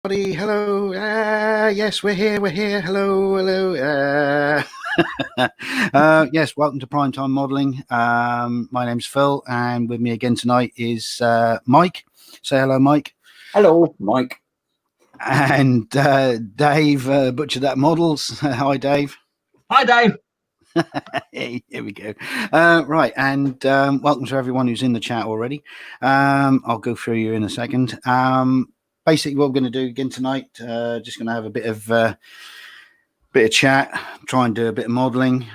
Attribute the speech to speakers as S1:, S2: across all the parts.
S1: Hello. Yes, we're here. We're here. Hello. Hello. Yes, welcome to Primetime Modelling. My name's Phil, and with me again tonight is Mike. Say hello, Mike.
S2: Hello, Mike.
S1: And Dave, Butcher That Models. Hi, Dave.
S2: Hi, Dave.
S1: Here we go. Right, and welcome to everyone who's in the chat already. I'll go through you in a second. Basically, what we're going to do again tonight, just going to have a bit of chat, try and do a bit of modelling.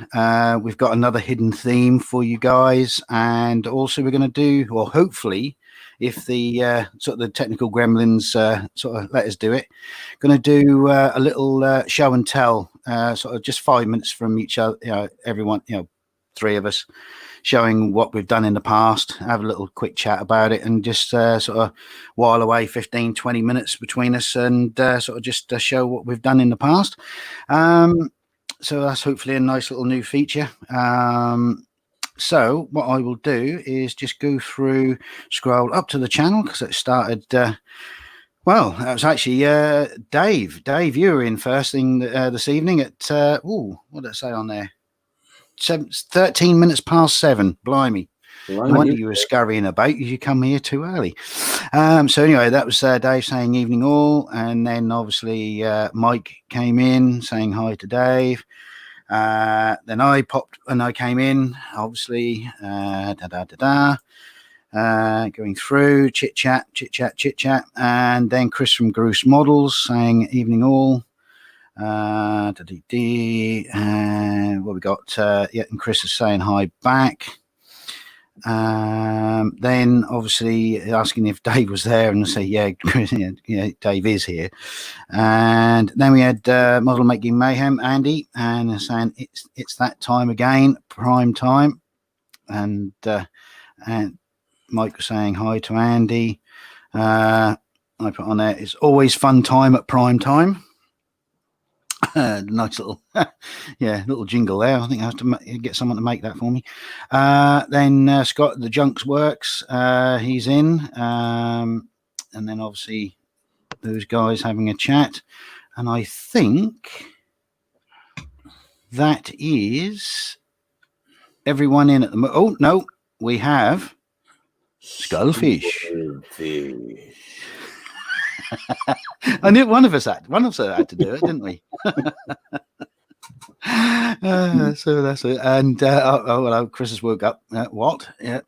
S1: We've got another hidden theme for you guys, and also we're going to do, or hopefully, if the sort of the technical gremlins sort of let us do it, going to do a little show and tell, sort of just 5 minutes from each other, everyone, three of us, showing what we've done in the past, have a little quick chat about it, and just sort of while away 15-20 minutes between us, and sort of just show what we've done in the past. So that's hopefully a nice little new feature. So what I will do is just go through, scroll up to the channel, because it started well, that was actually Dave. Dave, you were in first thing this evening at what did it say on there? 13 minutes past 7. Blimey. No wonder you were scurrying about. You come here too early. So anyway, that was Dave saying evening all, and then obviously Mike came in saying hi to Dave. Then I popped and I came in, obviously, going through chit chat, and then Chris from Groose Models saying evening all. What we got? And Chris is saying hi back. Then obviously asking if Dave was there, and I say Dave is here. And then we had Model Making Mayhem Andy, and saying it's that time again, prime time. And Mike was saying hi to Andy. I put on there, it's always fun time at prime time. Nice little little jingle there. I think I have to get someone to make that for me. Then Scott the Junks Works, he's in, and then obviously those guys having a chat, and I think that is everyone in at the moment. Oh no, we have Skullfish. I knew one of us had to do it, didn't we? So that's it. And well, Chris has woke up. What? Yeah.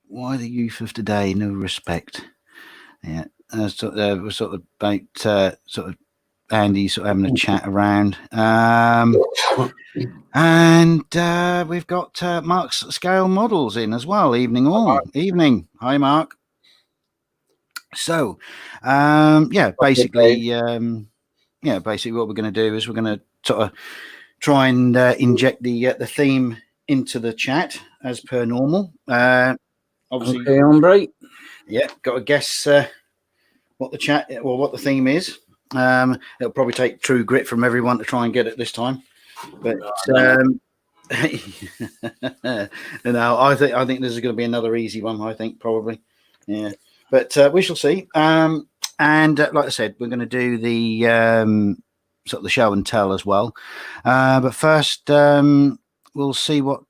S1: Why the youth of today? No respect. Yeah. We're sort of about sort of Andy sort of having a chat around. And we've got Mark's Scale Models in as well. Evening all. Evening. Hi, Mark. So, basically what we're going to do is we're going to sort of try and inject the theme into the chat as per normal. Obviously,
S2: okay, hombre.
S1: Yeah, got to guess what the chat or what the theme is. It'll probably take true grit from everyone to try and get it this time. But I think this is going to be another easy one. I think probably, yeah. But we shall see. And like I said, we're going to do the sort of the show and tell as well. But first, we'll see what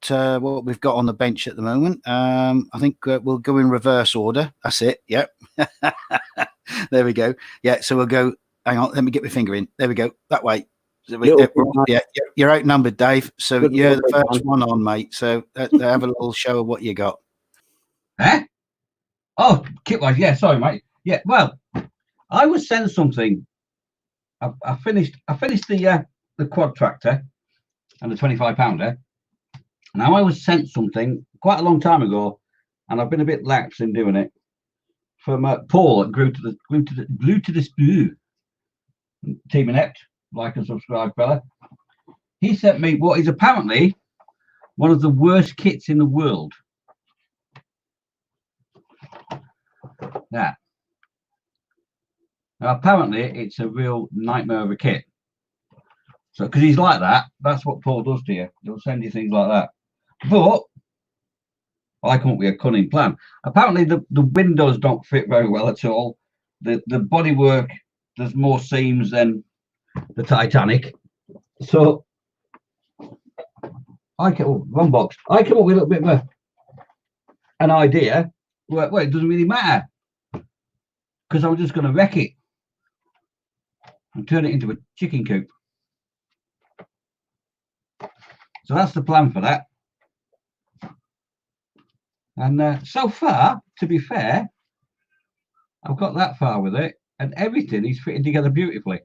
S1: we've got on the bench at the moment. I think we'll go in reverse order. That's it. Yep. There we go. Yeah. So we'll go. Hang on. Let me get my finger in. There we go. That way. Yeah, you're outnumbered, Dave. So you're the first one on, mate. So have a little show of what you got.
S2: Eh? Oh, kitwise. Yeah, sorry, mate. Yeah, well, I was sent something. I finished the quad tractor and the 25-pounder. Now I was sent something quite a long time ago, and I've been a bit lax in doing it. From Paul at Glue to this Blue Team Inept, like and subscribe, fella. He sent me what is apparently one of the worst kits in the world. Now apparently it's a real nightmare of a kit. So because he's like that, that's what Paul does to you. He'll send you things like that. But I come up with a cunning plan. Apparently, the windows don't fit very well at all. The bodywork, there's more seams than the Titanic. So wrong box. I came up with a little bit of an idea. Well, it doesn't really matter because I'm just going to wreck it and turn it into a chicken coop. So that's the plan for that. And so far, to be fair, I've got that far with it, and everything is fitting together beautifully.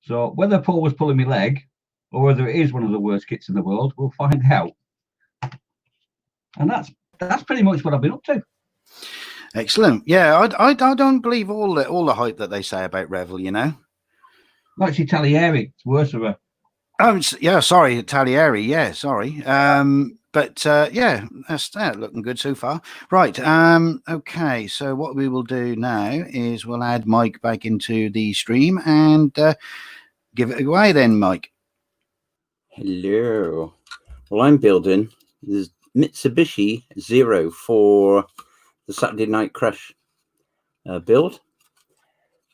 S2: So whether Paul was pulling my leg or whether it is one of the worst kits in the world, we'll find out. And that's pretty much what I've been up to.
S1: Excellent. Yeah, I don't believe all the hype that they say about Revel. You know.
S2: Well, actually, Talieri, it's worse of a.
S1: Oh, yeah. Sorry, Talieri. Yeah, sorry. But yeah, that's looking good so far. Right. Okay. So what we will do now is we'll add Mike back into the stream and give it away then, Mike.
S3: Hello. Well, I'm building the Mitsubishi Zero for the Saturday Night Crash build.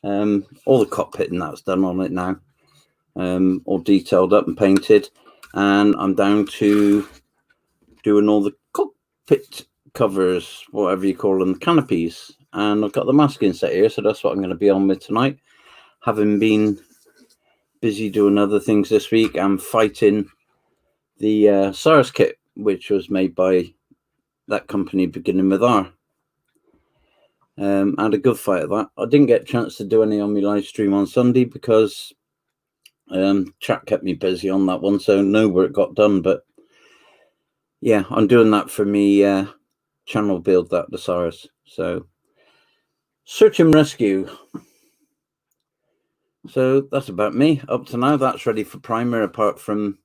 S3: All the cockpit and that's done on it now. All detailed up and painted. And I'm down to doing all the cockpit covers, whatever you call them, canopies. And I've got the masking set here, so that's what I'm going to be on with tonight. Having been busy doing other things this week, I'm fighting the SARS kit, which was made by that company beginning with R. I had a good fight at that. I didn't get a chance to do any on my live stream on Sunday because chat kept me busy on that one, so no work got done. But yeah, I'm doing that for me channel build, that the SARS. So search and rescue. So that's about me up to now. That's ready for primer, apart from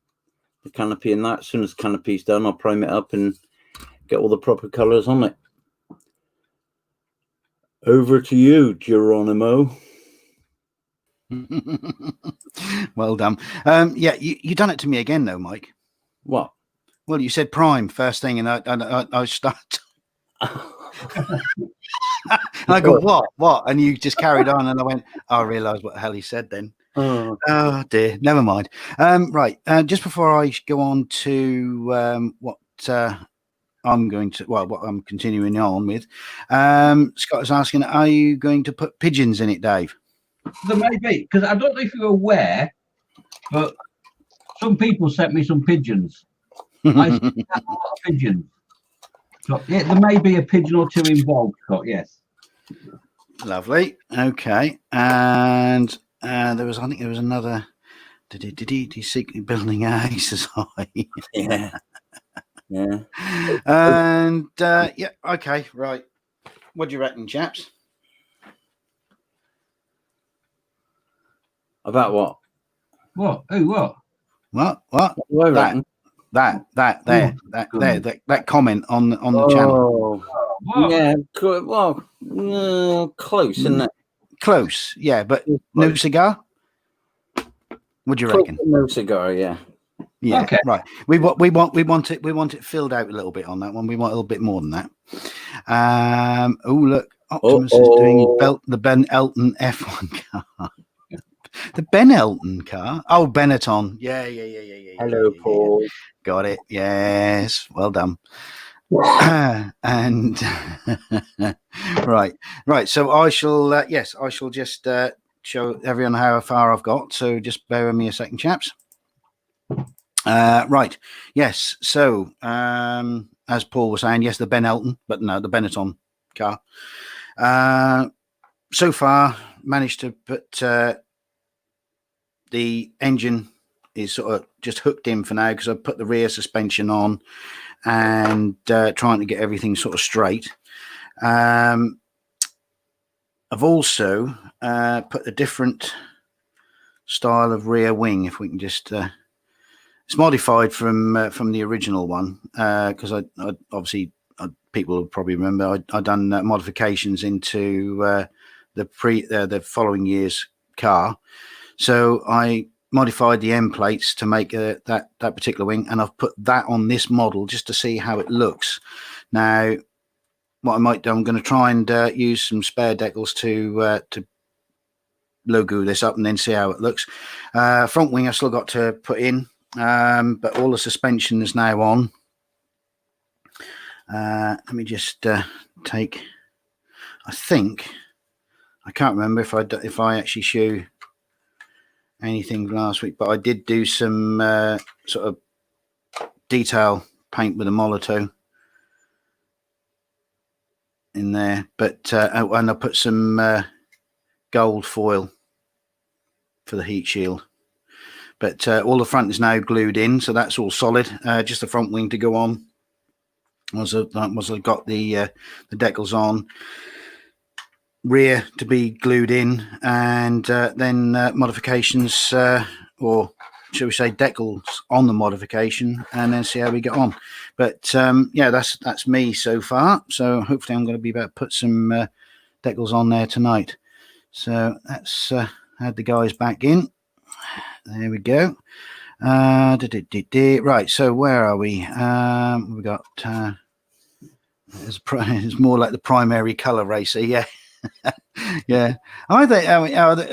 S3: the canopy and that. As soon as the canopy's done, I'll prime it up and get all the proper colors on it. Over to you, Geronimo.
S1: Well done. Yeah, you done it to me again, though, Mike.
S3: What?
S1: Well, you said prime first thing, and I start. And I go, what? And you just carried on, and I went, I realised what the hell he said then. Oh dear, never mind. Right, just before I go on to what I'm continuing on with, Scott is asking, are you going to put pigeons in it, Dave?
S2: There may be, because I don't know if you're aware, but some people sent me some pigeons. I sent a lot of pigeons. So, yeah, there may be a pigeon or two involved, Scott, yes.
S1: Lovely. Okay. And there was another secret building exercise.
S3: Yeah. Yeah.
S1: And yeah, okay, right. What do you reckon, chaps?
S3: About what?
S2: What? Who? What?
S1: What?
S3: What do I reckon?
S1: That comment on the channel.
S2: What?
S3: Yeah, well, close, isn't it?
S1: Close, yeah, but no cigar. What do you reckon?
S3: No cigar, yeah.
S1: Yeah,
S2: okay.
S1: Right. We want it filled out a little bit on that one. We want a little bit more than that. Oh look, Optimus is doing the Ben Elton F1 car. The Ben Elton car. Oh, Benetton. Yeah.
S3: Hello, Paul.
S1: Yeah. Got it. Yes. Well done. And right. So I shall. I shall just show everyone how far I've got. So just bear with me a second, chaps. Right. Yes. So as Paul was saying, yes, the Ben Elton, but no, the Benetton car. So far, managed to put the engine is sort of just hooked in for now because I put the rear suspension on and trying to get everything sort of straight. I've also put a different style of rear wing. If we can just, it's modified from the original one because I obviously people will probably remember I done modifications into the following year's car. So I modified the end plates to make that particular wing, and I've put that on this model just to see how it looks. Now, what I might do, I'm going to try and use some spare decals to logo this up and then see how it looks. Front wing I've still got to put in, but all the suspension is now on. Let me just take. I think I can't remember if I actually show anything last week, but I did do some sort of detail paint with a Molotov in there, but and I put some gold foil for the heat shield. But all the front is now glued in, so that's all solid. Just the front wing to go on. Once I got the decals on, rear to be glued in, and then modifications, or shall we say decals on the modification, and then see how we get on. But yeah, that's me so far. So hopefully I'm going to be able to put some decals on there tonight. So let's add the guys back in. There we go. Right, so where are we? We got it's more like the primary color racer. Yeah. Yeah, I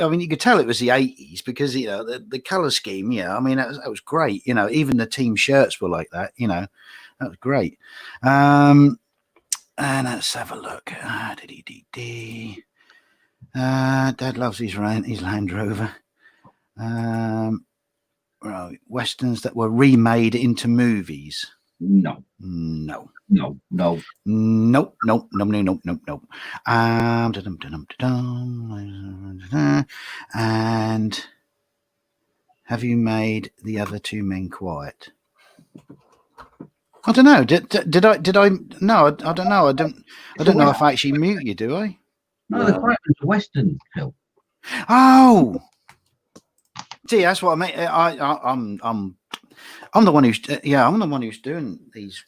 S1: mean, you could tell it was the 80s because the color scheme. Yeah, I mean that was great. Even the team shirts were like that. That was great. And let's have a look. Dad loves his Land Rover. Right, westerns that were remade into movies.
S2: No.
S1: Nope. And have you made the other two men quiet? I don't know. Did I? No, I don't know. I don't know if I actually mute you. Do I?
S2: No, the quiet was a western film.
S1: Oh, see, that's what I mean. I'm the one who's I'm the one who's doing these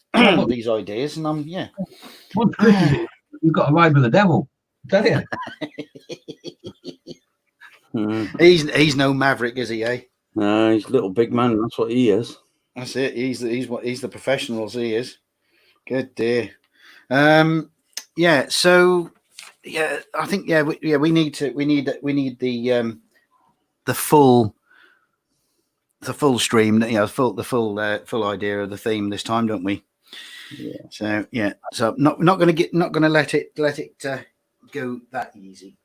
S1: these ideas, and
S2: Once Christmas, you've got to ride with the devil. Tell you.
S1: He's no maverick, is he? Eh?
S3: No, he's a little big man. That's what he is.
S1: That's it. He's the professionals. He is. Good dear. Yeah. So yeah, I think we need the full stream. The full idea of the theme this time, don't we?
S3: Yeah.
S1: So yeah. So not going to let it go that easy.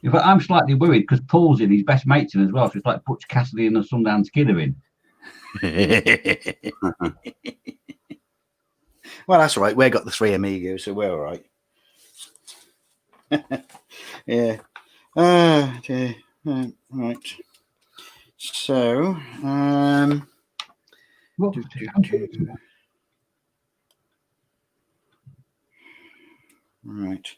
S2: In fact, I'm slightly worried because Paul's in, his best mate's in as well. So it's like Butch Cassidy and the Sundance Kid are in.
S1: Well, that's all right. We've got the 3 Amigos, so we're all right. Yeah. Okay. Right. So, right.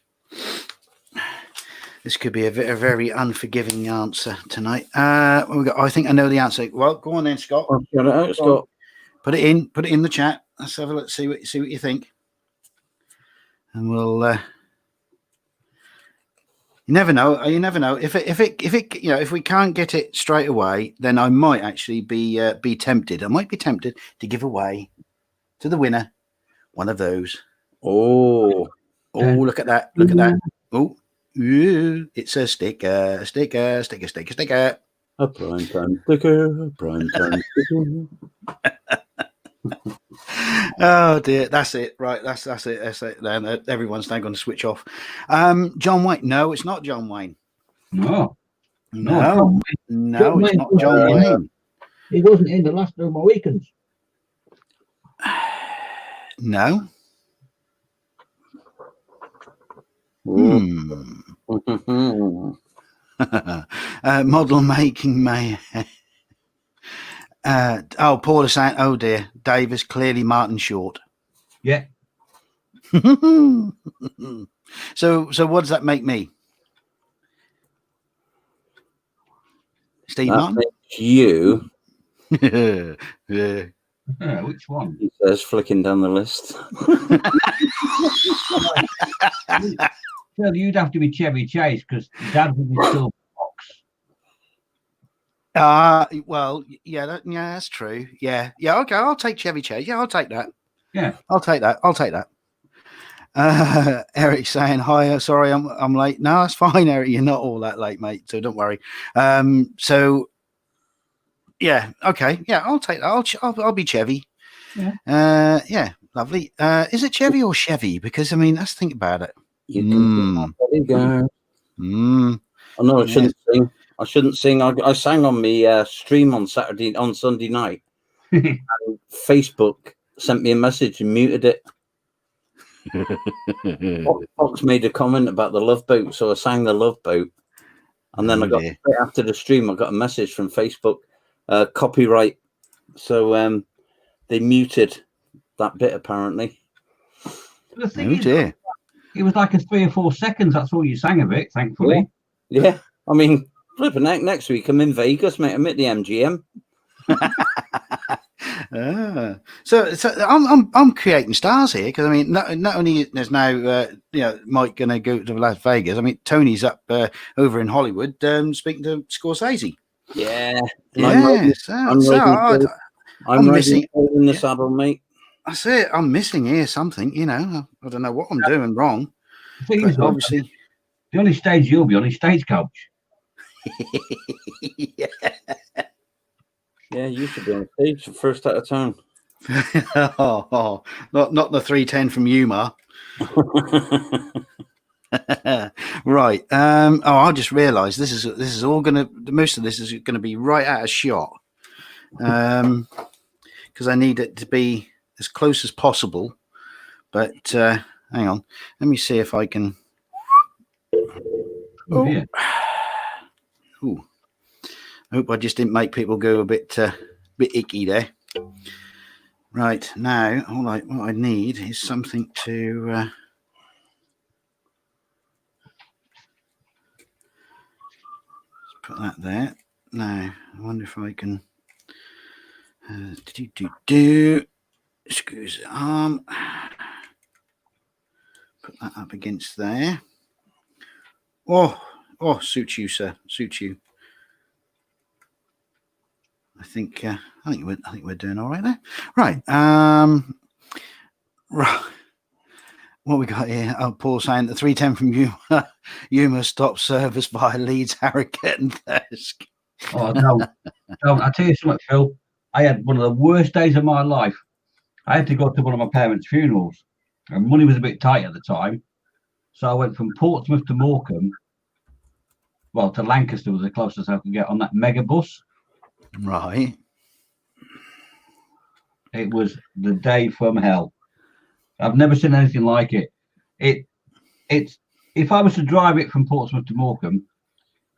S1: This could be a very unforgiving answer tonight. I think I know the answer. Well, go on then, Scott.
S3: Get it out, Scott.
S1: Put it in the chat. Let's have a look. See what you think. And we'll. You never know. You never know. If we can't get it straight away, then I might actually be tempted. I might be tempted to give away to the winner one of those.
S3: Oh,
S1: look at that! Look at that! Oh, it's a sticker.
S3: A prime time sticker.
S1: Oh dear, that's it. Right, that's it. Then everyone's now going to switch off. John Wayne? No, it's not John Wayne.
S2: No,
S1: it's not John Wayne.
S2: He wasn't in the last of my weekends.
S1: No. Model making mayhem. Paul is saying, oh dear, Dave is clearly Martin Short.
S2: Yeah.
S1: So what does that make me? Steve Martin?
S3: Makes you.
S1: Yeah.
S2: Which one?
S3: He says, flicking down the list.
S2: Well, you'd have to be Chevy Chase because Dad would be still box.
S1: Well, yeah, that's true. Yeah, okay. I'll take Chevy Chase. Yeah, I'll take that.
S2: Yeah,
S1: I'll take that. Eric saying hi. Sorry, I'm late. No, it's fine, Eric. You're not all that late, mate. So don't worry. So yeah, okay, yeah, I'll take that. I'll be Chevy.
S2: Yeah.
S1: Yeah, lovely. Is it Chevy or Chevy? Because I mean, let's think about it.
S3: You can go. Oh no, I shouldn't sing. I shouldn't sing. I sang on my stream on Sunday night. And Facebook sent me a message and muted it. Fox made a comment about the Love Boat, so I sang the Love Boat, and then straight after the stream, I got a message from Facebook, copyright. So they muted that bit apparently.
S2: The thing is, it was like a 3 or 4 seconds. That's all you sang of it, thankfully.
S3: Yeah. I mean, flipping out next week, I'm in Vegas, mate. I'm at the MGM.
S1: So I'm creating stars here because I mean not only there's now Mike going to go to Las Vegas. I mean Tony's up over in Hollywood speaking to Scorsese.
S3: Yeah.
S1: I'm missing
S3: in the saddle, mate.
S1: That's it. I'm missing here something. I don't know what I'm doing wrong.
S2: The thing is, obviously, the only stage you'll be on is Stagecoach.
S3: Yeah, you should be on stage first out of town.
S1: Not the 310 from Yuma. Right. I just realised this is all most of this is gonna be right out of shot. Because I need it to be as close as possible. But hang on. Let me see if I can.
S2: Yeah.
S1: Ooh. I hope I just didn't make people go a bit icky there. Right, now what I need is something to put that there. Now I wonder if I can screws the arm, put that up against there. Oh, suits you, sir. Suits you. I think we're doing all right there. Right. Right. What we got here? Oh, Paul saying the 310 from Yuma stopped service by Leeds, Harrogate, and Thirsk.
S2: Oh no! I tell you something, Phil. I had one of the worst days of my life. I had to go to one of my parents' funerals, and money was a bit tight at the time, so I went from Portsmouth to Morecambe. Well, to Lancaster was the closest I could get on that mega bus.
S1: Right.
S2: It was the day from hell. I've never seen anything like it. It's if I was to drive it from Portsmouth to Morecambe,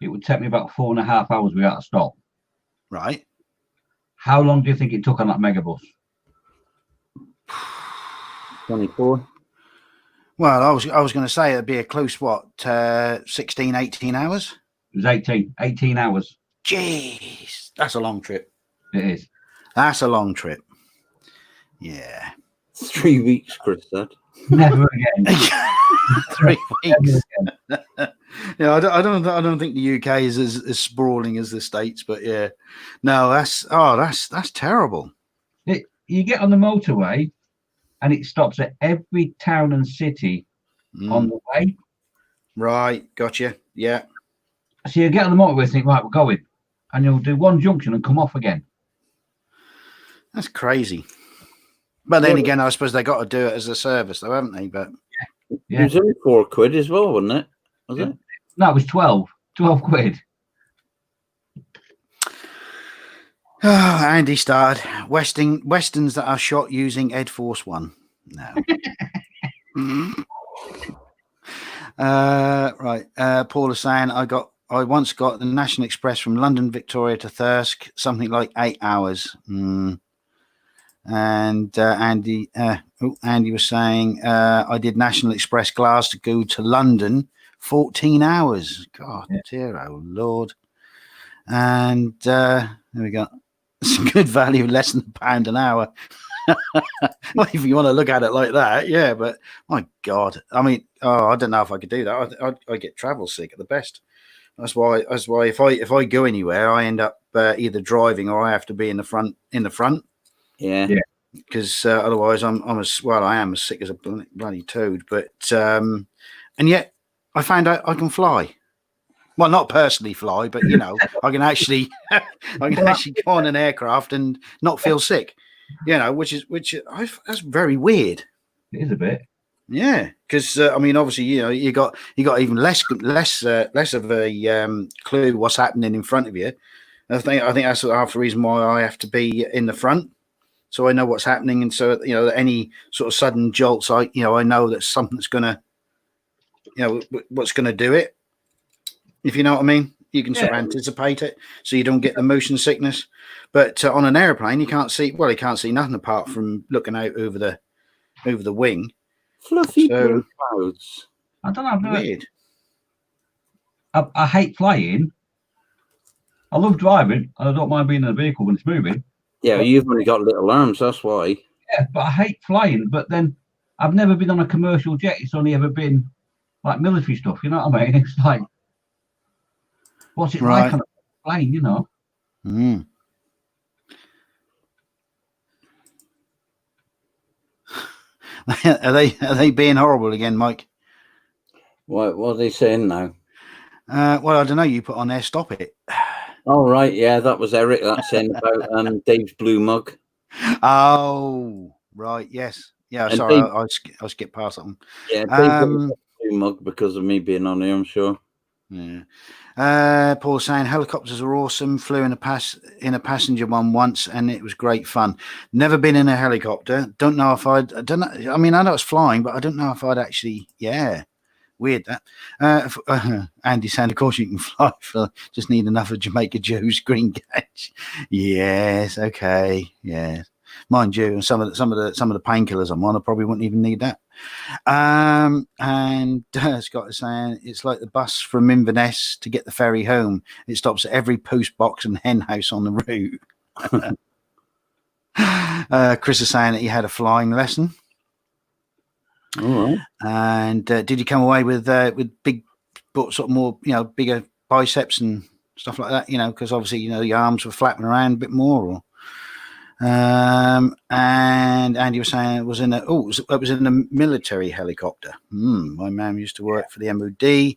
S2: it would take me about 4.5 hours without a stop.
S1: Right.
S2: How long do you think it took on that megabus?
S3: 24.
S1: Well, I was going to say it'd be a close 16, 18 hours.
S2: It was 18 hours.
S1: Jeez, that's a long trip.
S2: It is.
S1: That's a long trip. Yeah.
S3: 3 weeks, Chris said.
S2: Never again.
S1: 3 weeks. Yeah, I don't think the UK is as sprawling as the States, but yeah, no, that's terrible.
S2: You get on the motorway, and it stops at every town and city on the way.
S1: Right, gotcha. Yeah.
S2: So you get on the motorway and think, right, we're going, and you'll do one junction and come off again.
S1: That's crazy. But then again, I suppose they got to do it as a service, though, haven't they? But
S3: yeah. It was only £4 as well, wasn't it? Was it?
S2: No, it was 12 quid.
S1: Oh, Andy started westerns that are shot using Ed Force One. No. Right. Paul is saying I once got the National Express from London Victoria to Thirsk, something like 8 hours. And Andy was saying I did National Express Glasgow to London, 14 hours. God, dear, oh Lord. And there we go. It's a good value, less than £1 an hour. Well, if you want to look at it like that, yeah. But my God, I mean, I don't know if I could do that. I get travel sick at the best. That's why if I go anywhere, I end up either driving or I have to be in the front.
S3: Yeah.
S1: because otherwise I'm as well. I am as sick as a bloody toad. But and yet I found out I can fly. Well, not personally fly, but you know, I can actually go on an aircraft and not feel sick. You know, that's very weird.
S2: It is a bit.
S1: Yeah, because I mean, obviously, you know, you got even less of a clue what's happening in front of you. I think that's half the reason why I have to be in the front, so I know what's happening, and so you know, any sort of sudden jolts, I know that something's gonna, what's gonna do it. If you know what I mean, you can sort of anticipate it, so you don't get the motion sickness. But on an airplane, you can't see. Well, you can't see nothing apart from looking out over the wing.
S3: Fluffy blue clouds.
S2: I don't know.
S1: Weird.
S2: I hate flying. I love driving, and I don't mind being in a vehicle when it's moving.
S3: Yeah, but you've only got little arms, that's why.
S2: Yeah, but I hate flying. But then I've never been on a commercial jet. It's only ever been like military stuff. You know what I mean? It's like, what's it like on a plane? You know.
S1: Mm. Are they being horrible again, Mike?
S3: What are they saying now?
S1: Well, I don't know. You put on there, stop it.
S3: Oh, right. Yeah, that was Eric. That's saying about Dave's blue mug.
S1: Oh, right. Yes. Yeah. And sorry, I'll skip past that one.
S3: Yeah, Dave's blue mug because of me being on here, I'm sure.
S1: Yeah. Paul's saying helicopters are awesome. Flew in a passenger one once, and it was great fun. Never been in a helicopter. Don't know if I don't know. I mean, I know it's flying, but I don't know if I'd actually. Yeah. Weird that. Andy saying, of course you can fly. Just need enough of Jamaica Joe's green gauge. Yes, okay, yes. Mind you, and some of the painkillers I'm on, I probably wouldn't even need that. And Scott is saying it's like the bus from Inverness to get the ferry home. It stops at every post box and hen house on the route. Chris is saying that he had a flying lesson.
S3: All right.
S1: And did you come away with big, sort of more, bigger biceps and stuff like that? Because obviously, your arms were flapping around a bit more. Or, and Andy was saying it was in a military helicopter. My mum used to work for the MOD,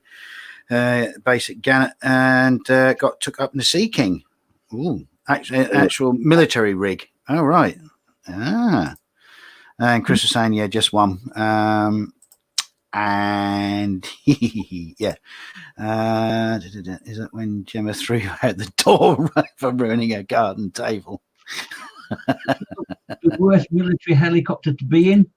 S1: basic Gannet, and got took up in the Sea King. Ooh, actual military rig. Oh right. And Chris was saying, yeah, just one. And yeah. Is that when Gemma threw out the door for ruining her garden table?
S2: The worst military helicopter to be in?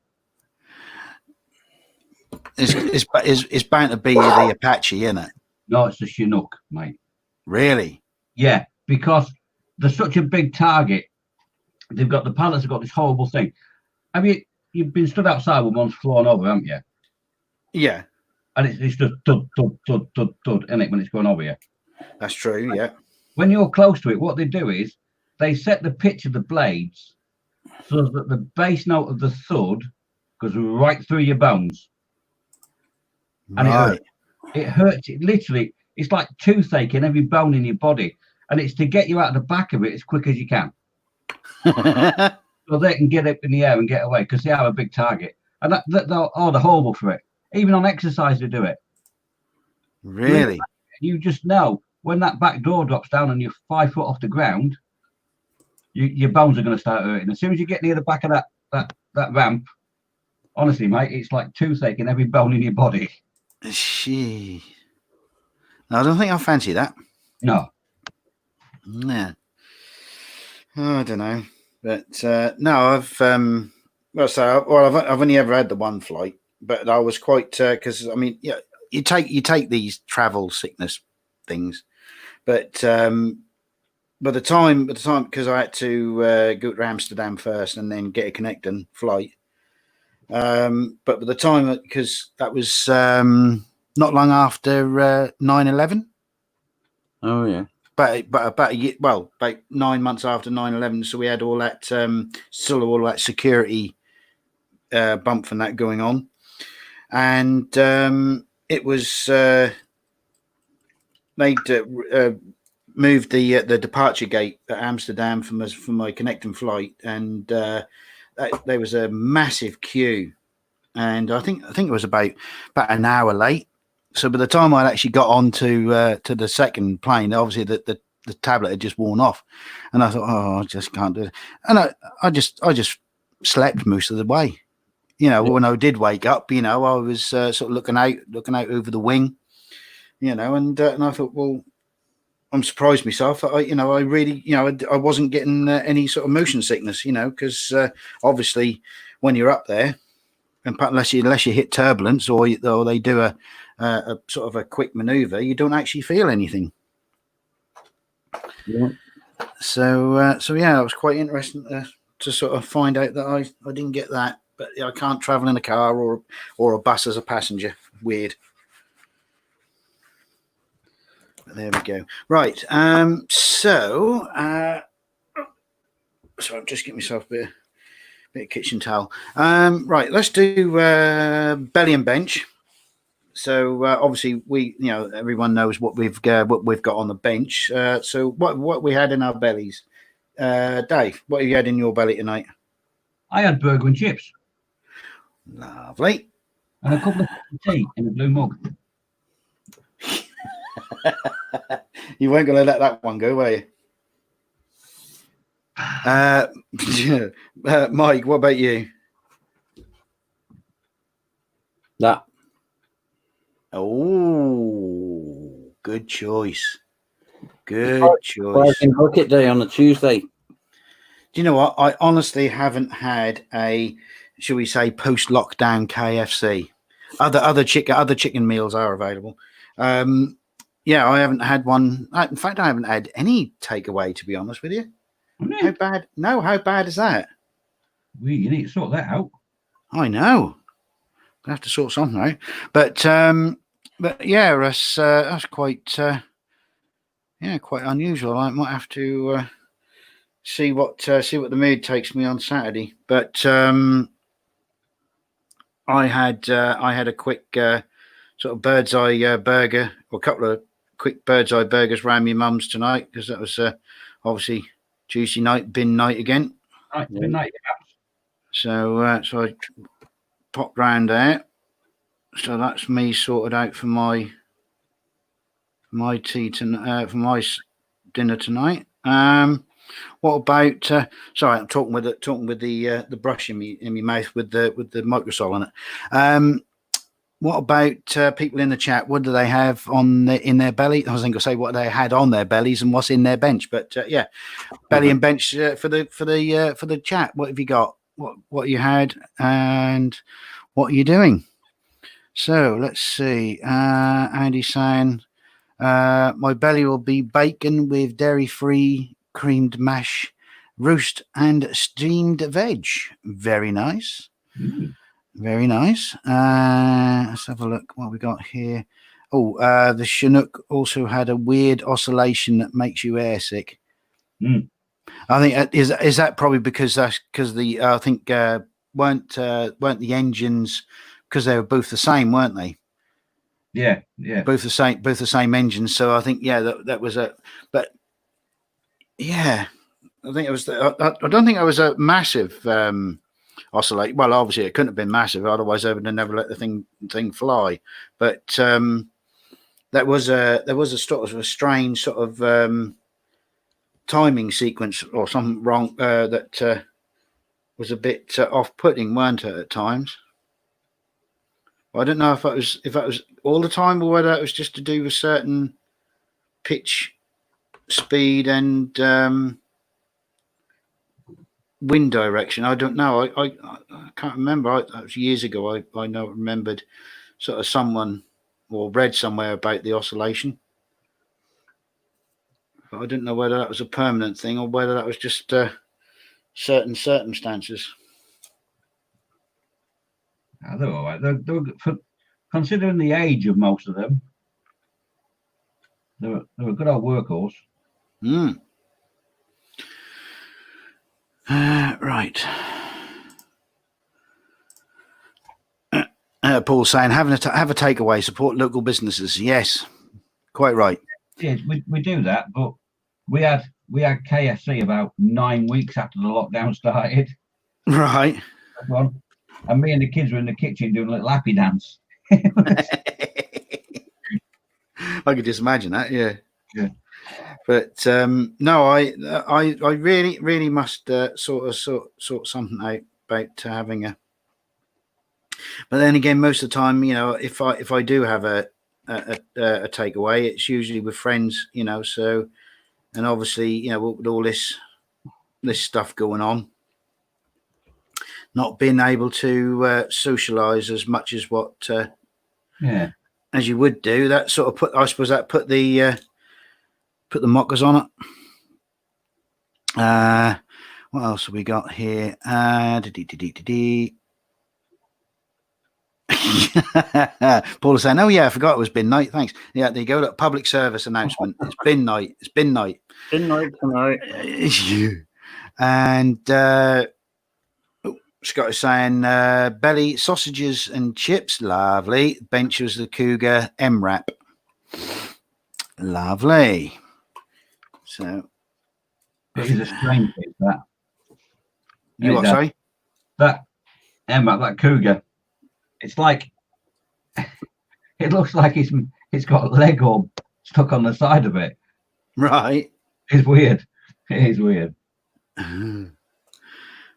S1: It's bound to be the Apache, isn't it?
S2: No, it's the Chinook, mate.
S1: Really?
S2: Yeah, because they're such a big target. They've got the pilots have got this horrible thing. Have you've been stood outside when one's flown over, haven't you?
S1: Yeah.
S2: And it's just thud, thud, thud, thud, thud, isn't it, when it's going over you?
S1: That's true, yeah.
S2: When you're close to it, what they do is they set the pitch of the blades so that the bass note of the thud goes right through your bones. And
S1: right.
S2: It hurts. It literally, it's like toothache in every bone in your body. And it's to get you out of the back of it as quick as you can. So they can get up in the air and get away because they are a big target. And they're horrible for it. Even on exercise, they do it.
S1: Really?
S2: You just know when that back door drops down and you're 5 foot off the ground, your bones are going to start hurting. As soon as you get near the back of that ramp, honestly, mate, it's like toothache in every bone in your body.
S1: Gee. I don't think I fancy that.
S2: No.
S1: Yeah. Oh, I don't know. But no, I've only ever had the one flight, but I was quite because I mean, yeah, you take these travel sickness things, but by the time because I had to go to Amsterdam first and then get a connecting flight. But by the time, because that was not long after 9/11.
S3: Oh yeah.
S1: But about a year, well, about 9 months after 9/11, so we had all that still all that security bump from that going on, and it was they'd moved the departure gate at Amsterdam for my connecting flight, and there was a massive queue, and I think it was about an hour late. So by the time I actually got on to the second plane, obviously the tablet had just worn off, and I thought, oh, I just can't do it. And I just slept most of the way. You know, when I did wake up, you know, I was sort of looking out over the wing, you know, and I thought, well, I'm surprised myself. I really, you know, I wasn't getting any sort of motion sickness, you know, because obviously when you're up there, and unless you hit turbulence or they do a sort of a quick maneuver, you don't actually feel anything.
S3: Yeah.
S1: So yeah, it was quite interesting to sort of find out that I didn't get that, but I can't travel in a car or a bus as a passenger. Weird. But there we go. Right. So I'm just getting myself a bit of kitchen towel. Right. Let's do belly and bench. So obviously everyone knows what we've got on the bench. So what we had in our bellies, Dave? What have you had in your belly tonight?
S2: I had burger and chips.
S1: Lovely.
S2: And a couple of tea in a blue mug.
S1: You weren't going to let that one go, were you? Mike, what about you?
S3: That.
S1: Oh, good choice. Good choice.
S3: Bucket day on a Tuesday.
S1: Do you know what? I honestly haven't had a, shall we say, post-lockdown KFC. Other chicken meals are available. Yeah, I haven't had one. In fact, I haven't had any takeaway, to be honest with you.
S2: Really?
S1: How bad? No, how bad is that?
S2: You need to sort that out.
S1: I know. I have to sort something out. But yeah, that's quite quite unusual. I might have to see what the mood takes me on Saturday. But I had a quick sort of bird's eye burger, or a couple of quick bird's eye burgers around my mum's tonight, because that was obviously Tuesday night, bin night again.
S2: Right, bin night.
S1: So I popped round there. So that's me sorted out for my tea tonight, for my dinner tonight. What about? Sorry, I'm talking with the brush in my mouth with the microsol on it. What about people in the chat? What do they have in their belly? I was going to say what they had on their bellies and what's in their bench. But yeah, belly and bench for the chat. What have you got? What you had and what are you doing? So let's see. Andy's saying my belly will be bacon with dairy-free creamed mash, roast and steamed veg. Very nice.
S2: Mm.
S1: Very nice. Let's have a look what we got here. Oh, the Chinook also had a weird oscillation that makes you airsick.
S2: Mm.
S1: I think is that probably because the I think weren't the engines, because they were both the same, weren't they?
S2: Yeah.
S1: Both the same engines. So I think that was a. But yeah, I think it was. I don't think it was a massive oscillate. Well, obviously it couldn't have been massive, otherwise they would have never let the thing fly. But there was a sort of a strange sort of timing sequence or something wrong that was a bit off-putting, weren't it, at times? I don't know if that was all the time, or whether it was just to do with certain pitch, speed, and wind direction. I don't know. I can't remember. That was years ago. I remembered sort of someone or read somewhere about the oscillation. But I didn't know whether that was a permanent thing or whether that was just certain circumstances.
S2: They're all right. Considering the age of most of them, they're a good old workhorse.
S1: Right. Paul's saying have a takeaway, support local businesses. Yes, quite right.
S2: Yes, we do that, but we had KFC about 9 weeks after the lockdown started.
S1: Right.
S2: One. And me and the kids were in the kitchen doing a little happy dance.
S1: I could just imagine that. Yeah.
S2: Yeah.
S1: But no, I really must sort something out about having a. But then again, most of the time, you know, if I do have a takeaway, it's usually with friends, you know. So, and obviously, you know, with all this stuff going on, not being able to socialize as much as what as you would do, that sort of put, I suppose, that put the mockers on it. What else have we got here? Paul is saying, "Oh yeah, I forgot it was bin night. Thanks. Yeah, there you go. Look, public service announcement. It's bin night. It's bin night.
S3: Bin night tonight."
S1: And Scott is saying, "Belly sausages and chips. Lovely. Bench was the Cougar M wrap. Lovely." So
S2: it is a strange piece, that.
S1: You what, sorry?
S2: That M wrap, that Cougar. It's like it looks like it's got Lego stuck on the side of it.
S1: Right.
S2: It's weird. It is weird.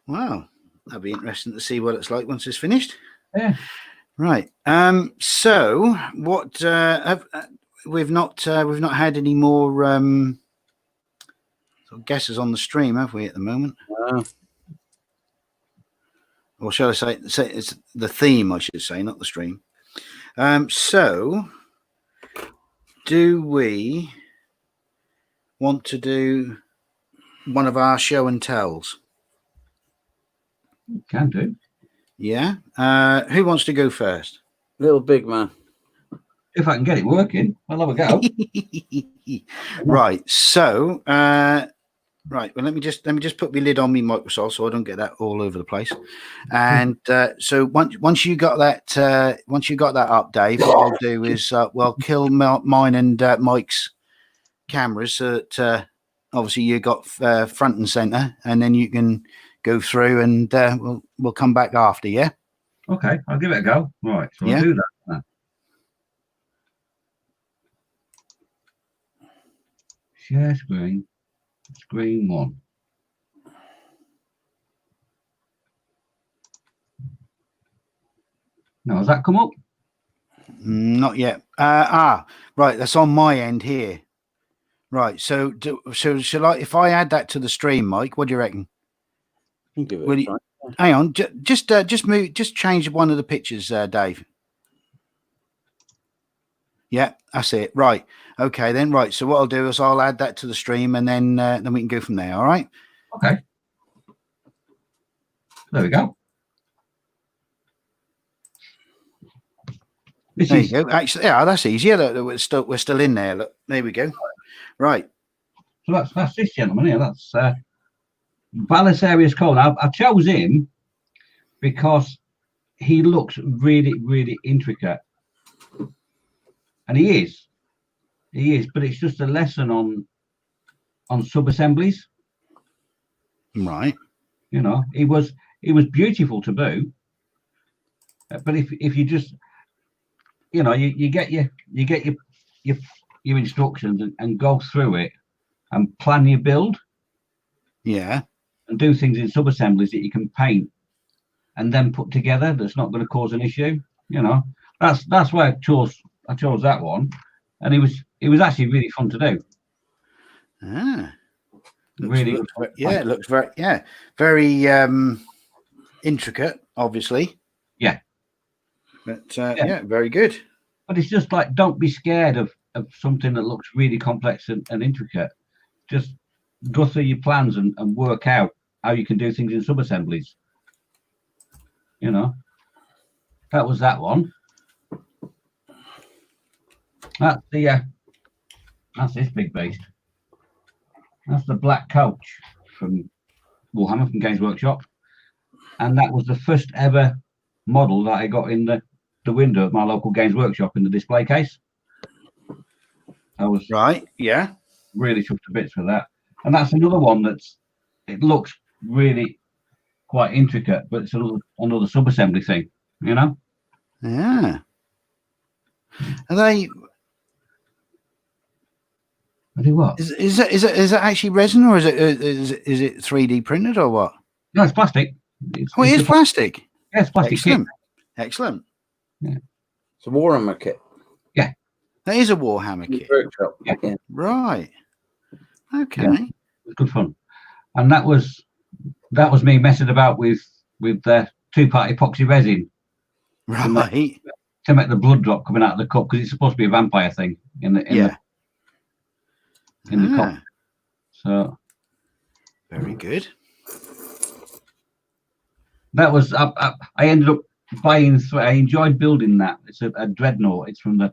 S1: Wow. That'll be interesting to see what it's like once it's finished.
S2: Yeah.
S1: Right. So what we've not had any more sort of guesses on the stream, have we, at the moment? Or shall I say it's the theme, I should say, not the stream. So do we want to do one of our show and tells?
S2: Can do.
S1: Yeah. Who wants to go first?
S3: Little big man.
S2: If I can get it working, I'll have a go.
S1: Right. So right. Well, let me just put my lid on me Microsoft so I don't get that all over the place. And so once you got that up, Dave, what I'll do is kill mine and Mike's cameras so that obviously you got front and center, and then you can go through and we'll come back after. Yeah.
S2: Okay, I'll give it a go. Right. So
S1: Yeah.
S2: I'll do that. Share screen. Screen 1. Now, has that come up?
S1: Not yet. Right. That's on my end here. Right. So shall I? If I add that to the stream, Mike, what do you reckon?
S3: Will you,
S1: hang on. Just move. Just change one of the pictures, Dave. Yeah, that's it. Right. Okay, then. Right. So what I'll do is I'll add that to the stream, and then we can go from there. All right.
S2: Okay. There we go.
S1: There you go. Actually, yeah, that's easier. Look, we're still in there. Look, there we go. Right.
S2: So that's this gentleman here. That's Balisarius Cole. I chose him because he looks really, really intricate. And he is, but it's just a lesson on sub-assemblies.
S1: Right.
S2: You know, he was beautiful to boot. But if you just, you know, you get your instructions and go through it and plan your build.
S1: Yeah.
S2: And do things in sub-assemblies that you can paint and then put together. That's not going to cause an issue. You know, that's why I chose that one, and it was actually really fun to do. Really,
S1: it looks very intricate, obviously.
S2: Yeah,
S1: but very good.
S2: But it's just like, don't be scared of something that looks really complex and intricate. Just go through your plans and work out how you can do things in sub-assemblies. You know, that was that one. That's this big beast. That's the Black Coach from Warhammer, from Games Workshop, and that was the first ever model that I got in the window of my local Games Workshop in the display case. I was
S1: right. Yeah.
S2: Really chuffed to bits with that, and that's another one it looks really quite intricate, but it's another sub-assembly thing, you know.
S1: Yeah. Are they?
S2: I do what?
S1: Is that actually resin, or is it 3D printed, or what?
S2: No, it's plastic.
S1: Oh, it is plastic.
S2: Yeah, it's plastic.
S1: Excellent. Excellent.
S2: Yeah.
S3: It's a Warhammer kit.
S2: Yeah.
S1: That is a Warhammer kit.
S3: Workshop.
S2: Yeah.
S1: Right. Okay.
S2: Yeah. It's good fun. And that was me messing about with two-part epoxy resin
S1: Right.
S2: to make the blood drop coming out of the cup, because it's supposed to be a vampire thing in the cup. So
S1: very good.
S2: That was I ended up buying. I enjoyed building that. It's a dreadnought. It's from the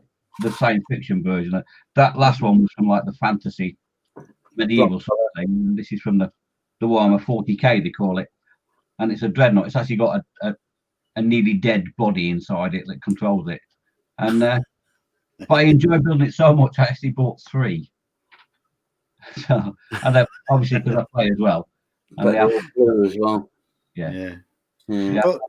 S2: science fiction version. That last one was from like the fantasy medieval sort of thing. This is from the Warhammer 40k, they call it, and it's a dreadnought. It's actually got a nearly dead body inside it that controls it. And but I enjoyed building it so much, I actually bought 3. So, and then obviously because I play as well. And
S3: But they're all blue as well.
S2: Yeah.
S1: But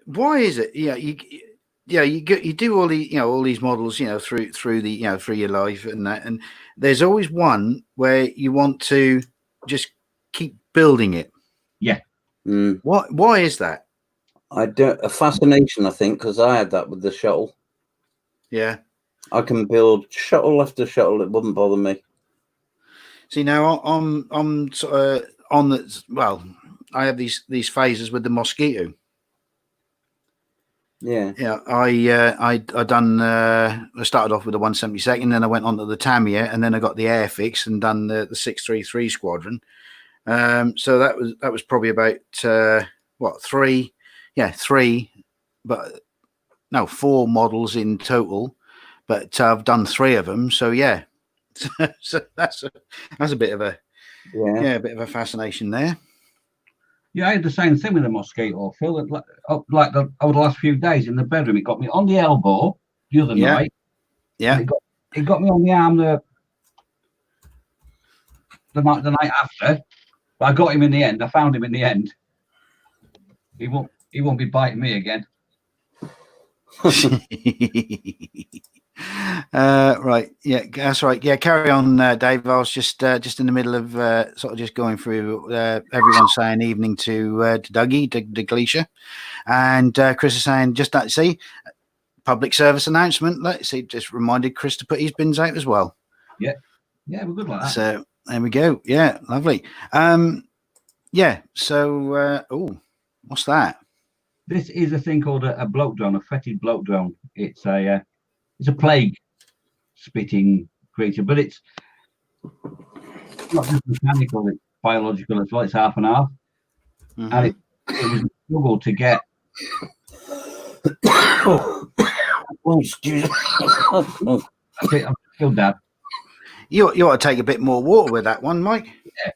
S1: why is it? You do all the all these models through the through your life and that, and there's always one where you want to just keep building it.
S2: Yeah.
S1: Why is that?
S3: A fascination, I think, because I had that with the shuttle.
S1: Yeah.
S3: I can build shuttle after shuttle. It wouldn't bother me.
S1: See, now I'm sort of on the I have these phases with the Mosquito.
S3: Yeah.
S1: Yeah, I done. I started off with the 172nd, then I went on to the Tamiya, and then I got the Airfix and done the 633 Squadron. So that was probably about 3, but no, 4 models in total, but I've done 3 of them. So yeah, so that's a bit of a a bit of a fascination there.
S2: Yeah, I had the same thing with the Mosquito, Phil. Like over the last few days in the bedroom, it got me on the elbow the other night.
S1: Yeah.
S2: It got me on the arm the night after. But I got him in the end. I found him in the end. He won't be biting me again.
S1: Right. Yeah, that's right. Yeah, carry on, Dave. I was just in the middle of sort of just going through everyone saying evening to Dougie, to Gleisha, and Chris is saying just that. See, public service announcement. Let's see, just reminded Chris to put his bins out as well.
S2: Yeah, we're good like that.
S1: So there we go. Yeah, lovely. Yeah. So, what's that?
S2: This is a thing called a bloat drone, a fetid bloat drone. It's a plague spitting creature, but it's not just mechanical, it's biological as well. It's half and half.
S1: Mm-hmm.
S2: And it was a struggle to get.
S3: Excuse me.
S2: I'm still Dad.
S1: You ought to take a bit more water with that one, Mike.
S2: Yeah.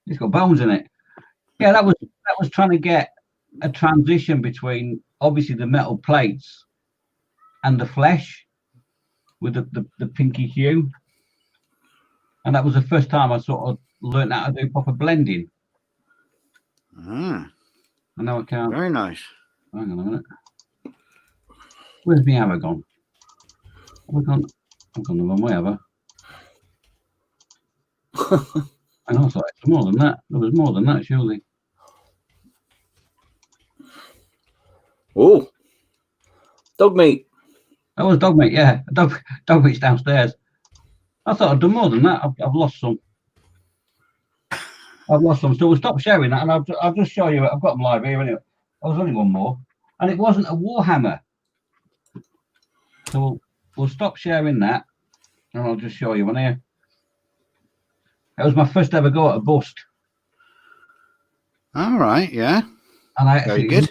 S2: It's got bones in it. Yeah, that was trying to get a transition between obviously the metal plates and the flesh with the pinky hue. And that was the first time I sort of learned how to do proper blending. I know I can't.
S1: Very nice.
S2: Hang on a minute. Where's my hammer gone? I've gone the wrong way, have I? And I thought it was more than that. There was more than that, surely.
S3: Oh, dog meat.
S2: That was dog meat, yeah. Dog meat's downstairs. I thought I'd done more than that. I've lost some. So we'll stop sharing that, and I'll just show you. I've got them live here anyway. There was only one more, and it wasn't a Warhammer. So we'll stop sharing that, and I'll just show you one here. That was my first ever go at a bust.
S1: All right, yeah.
S2: And
S1: very good.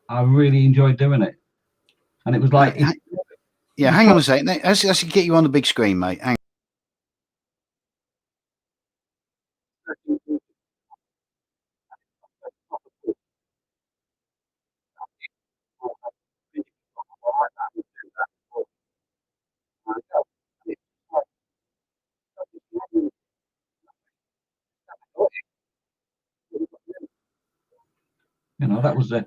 S2: I really enjoyed doing it, and it was like,
S1: hang on a second. Let's get you on the big screen, mate. Hang
S2: You know, that was the.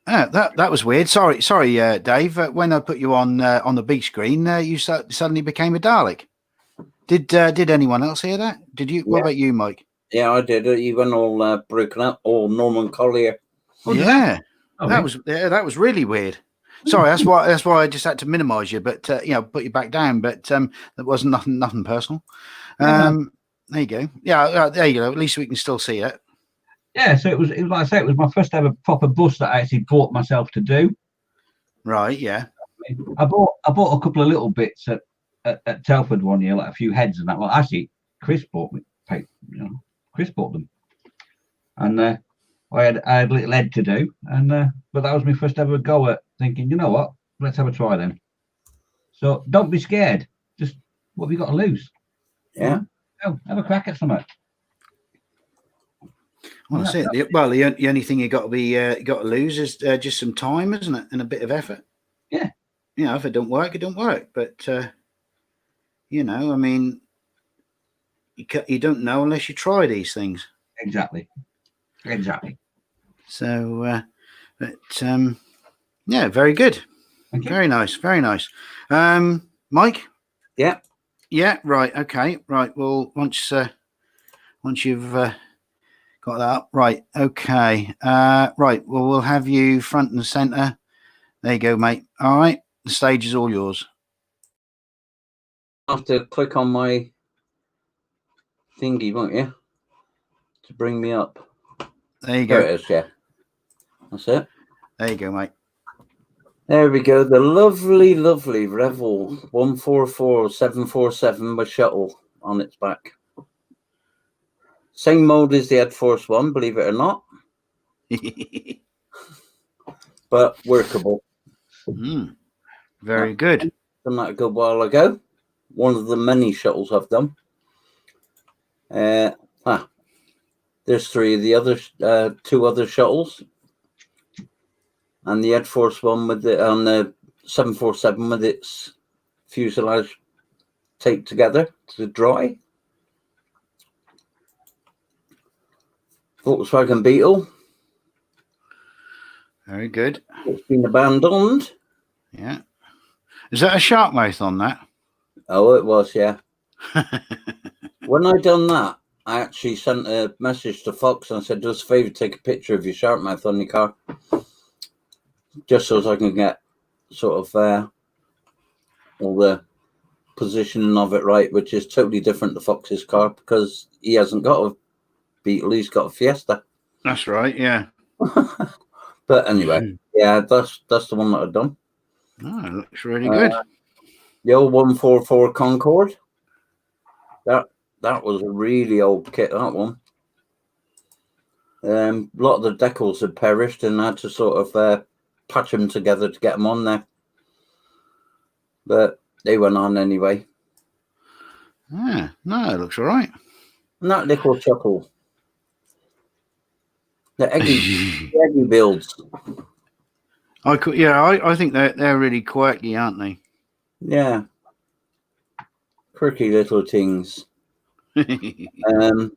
S1: That was weird. Sorry, Dave. When I put you on the big screen, you suddenly became a Dalek. Did anyone else hear that? Did you? What about you, Mike?
S3: Yeah, I did. You went all broken up, all Norman Collier.
S2: Oh,
S1: Yeah,
S2: oh,
S1: that was really weird. Sorry, that's why I just had to minimise you, but put you back down. But that wasn't nothing personal.
S2: Yeah,
S1: there you go. Yeah, there you go. At least we can still see it.
S2: yeah. So it was like I say, it was my first ever proper bus that I actually bought myself to do.
S1: Right. Yeah.
S2: I bought a couple of little bits at Telford one year, like a few heads and that. Well, actually, Chris bought them, and I had a little head to do, and but that was my first ever go at thinking, you know what, let's have a try then. So don't be scared. Just what have you got to lose?
S3: Yeah.
S2: Oh, have a crack at something.
S1: Well, that's it. The only thing you got to lose is just some time, isn't it, and a bit of effort.
S2: Yeah.
S1: If it don't work, it don't work. But I mean, you don't know unless you try these things.
S2: Exactly.
S1: So, yeah, very good. Very nice. Very nice. Mike?
S3: Yeah.
S1: Yeah, right. Okay. Right. Well, once you've got that up. Right. Okay. Right. Well, we'll have you front and center. There you go, mate. All right. The stage is all yours.
S3: I have to click on my thingy, won't you? To bring me up.
S1: There you go.
S3: There it is, yeah. That's it.
S1: There you go, mate.
S3: There we go. The lovely, lovely Revel 144747 with shuttle on its back. Same mode as the Ed Force one, believe it or not. But workable.
S1: Very good.
S3: Done that a good while ago. One of the many shuttles I've done. There's three of the other, two other shuttles. And the Ed Force one with on the 747 with its fuselage taped together to dry. Volkswagen Beetle.
S1: Very good.
S3: It's been abandoned.
S1: Yeah. Is that a shark mouth on that?
S3: Oh, it was, yeah. When I done that, I actually sent a message to Fox and I said, do us a favour, take a picture of your shark mouth on your car. Just so as I can get sort of all the positioning of it right, which is totally different to Fox's car because he hasn't got a Beetle, he's got a Fiesta.
S1: That's right, yeah.
S3: But anyway, yeah, that's the one that I've done.
S1: Oh, it looks really good.
S3: The old 144 Concorde. That was a really old kit, that one. A lot of the decals had perished and I had to sort of patch them together to get them on there. But they went on anyway.
S1: Yeah, no, it looks all right.
S3: And that little chuckle. The eggy builds.
S1: I think they're really quirky, aren't they?
S3: Yeah. Quirky little things. That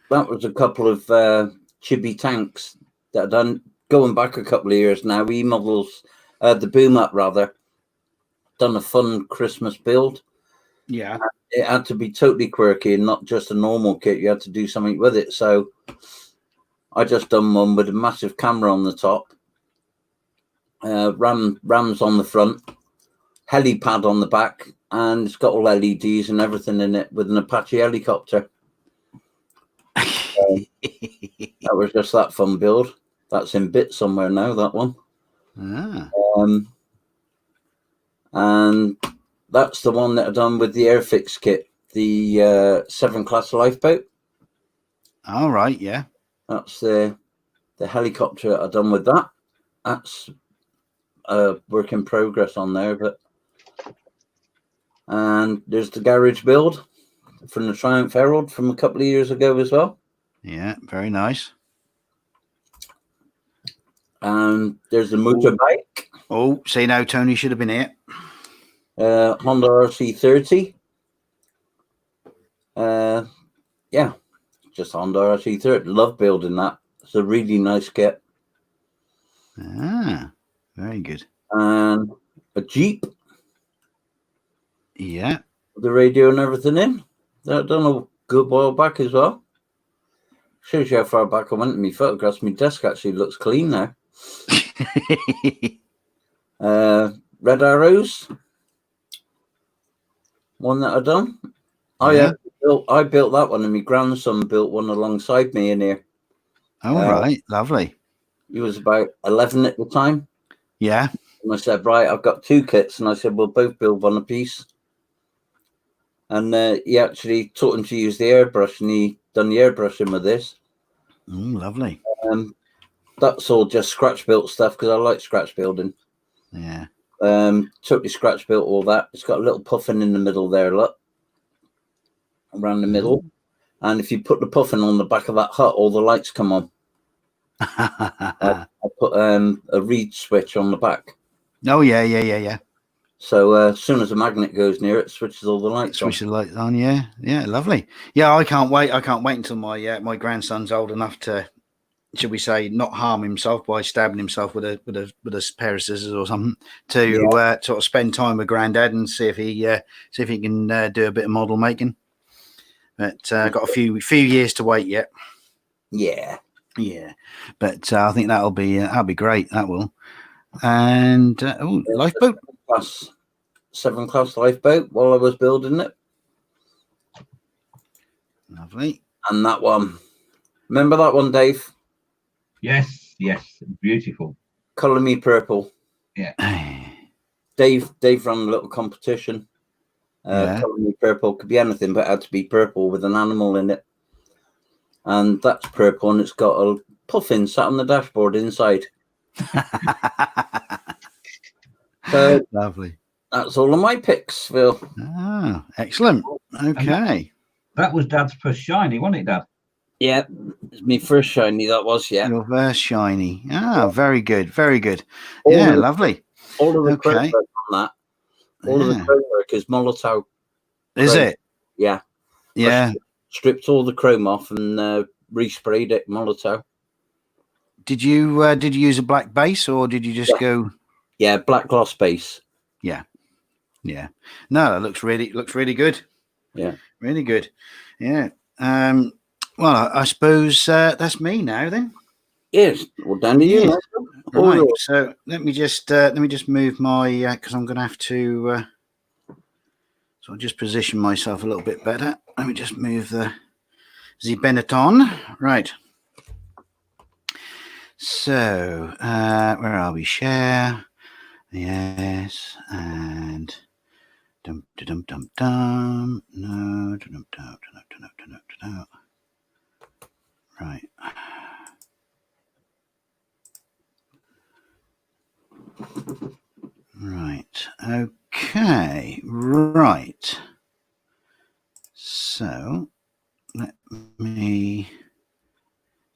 S3: was a couple of chibi tanks that I've done going back a couple of years now. E-models, the boom up rather, done a fun Christmas build.
S1: Yeah.
S3: It had to be totally quirky and not just a normal kit. You had to do something with it. So I just done one with a massive camera on the top, rams on the front, helipad on the back, and it's got all LEDs and everything in it with an Apache helicopter. That was just that fun build. That's in bits somewhere now, that one. And that's the one that I've done with the Airfix kit, the 7 class lifeboat.
S1: All right, yeah.
S3: That's the helicopter that I've done with that. That's a work in progress on there, but and there's the garage build from the Triumph Herald from a couple of years ago as well.
S1: Yeah, very nice.
S3: And there's the motorbike.
S1: Oh, see now, Tony should have been here.
S3: Honda RC30. Yeah, just Honda RC30. Love building that. It's a really nice kit.
S1: Ah, very good.
S3: And a Jeep,
S1: Yeah.
S3: with the radio and everything in. That done a good while back as well. Shows you how far back I went in my photographs. My desk actually looks clean now. Red arrows, one that I done.
S1: Yeah.
S3: I built that one, and my grandson built one alongside me in here.
S1: All right. Lovely.
S3: He was about 11 at the time.
S1: Yeah.
S3: And I said, right, I've got 2 kits. And I said, we'll both build one apiece. And he actually taught him to use the airbrush, and he done the airbrushing with this.
S1: Lovely.
S3: That's all just scratch built stuff because I like scratch building.
S1: Yeah.
S3: Totally scratch built all that. It's got a little puffin in the middle there, look. Around the middle. And if you put the puffin on the back of that hut, all the lights come on. I put a reed switch on the back.
S1: Oh, yeah.
S3: So as soon as a magnet goes near it, switches all the lights on.
S1: Switch the lights on, yeah. Lovely. Yeah, I can't wait until my grandson's old enough to, should we say, not harm himself by stabbing himself with a pair of scissors or something, to sort of spend time with Granddad and see if he can do a bit of model making. But got a few years to wait yet.
S3: Yeah.
S1: But I think that'll be great. That will. And lifeboat.
S3: 7 class lifeboat while I was building it.
S1: Lovely.
S3: And that one. Remember that one, Dave?
S2: Yes, beautiful.
S3: Colour me purple.
S2: Yeah.
S3: Dave ran a little competition. Colour me purple, could be anything, but it had to be purple with an animal in it. And that's purple, and it's got a puffin sat on the dashboard inside. So
S1: lovely.
S3: That's all of my picks, Phil.
S1: Ah, excellent. Okay.
S2: That was Dad's first shiny, wasn't it, Dad?
S3: Yeah, it's my first shiny, that was, yeah.
S1: Your first shiny. Ah, very good. Lovely.
S3: All of the chrome work on that. All of the chrome work is Molotov.
S1: Is
S3: chrome.
S1: it?
S3: Yeah.
S1: Yeah.
S3: Stripped all the chrome off and resprayed it Molotov.
S1: Did you use a black base or did you just go?
S3: Yeah, black gloss base.
S1: Yeah. No, it looks really good.
S3: Yeah.
S1: Really good. Yeah. Well, I suppose that's me now then.
S3: Yes. Well, down to you.
S1: Right. So let me just move my because I'm going to have to. So I'll just position myself a little bit better. Let me just move the Benetton. Right. So where are we? Share. Yes. And dum dum dum dum. No. Dum dum dum. Right. Right. Okay. Right. So let me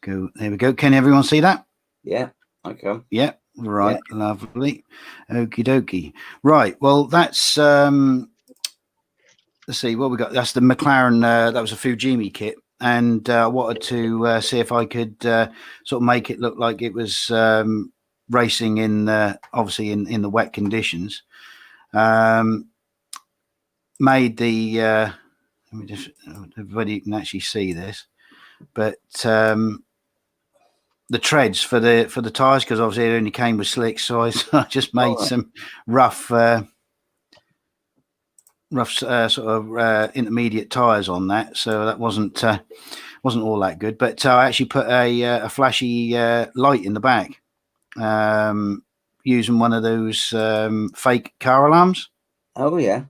S1: go. There we go. Can everyone see that?
S3: Yeah. Okay.
S1: Yeah. Right. Yeah. Lovely. Okie dokie. Right. Well, that's let's see what we got. That's the McLaren. That was a Fujimi kit, and I wanted to see if I could sort of make it look like it was racing in obviously in the wet conditions. Made the let me just everybody can actually see this, but the treads for the tires, because obviously it only came with slicks, so I just made some rough sort of intermediate tires on that, so that wasn't all that good. But I actually put a flashy light in the back, using one of those fake car alarms.
S3: Oh yeah.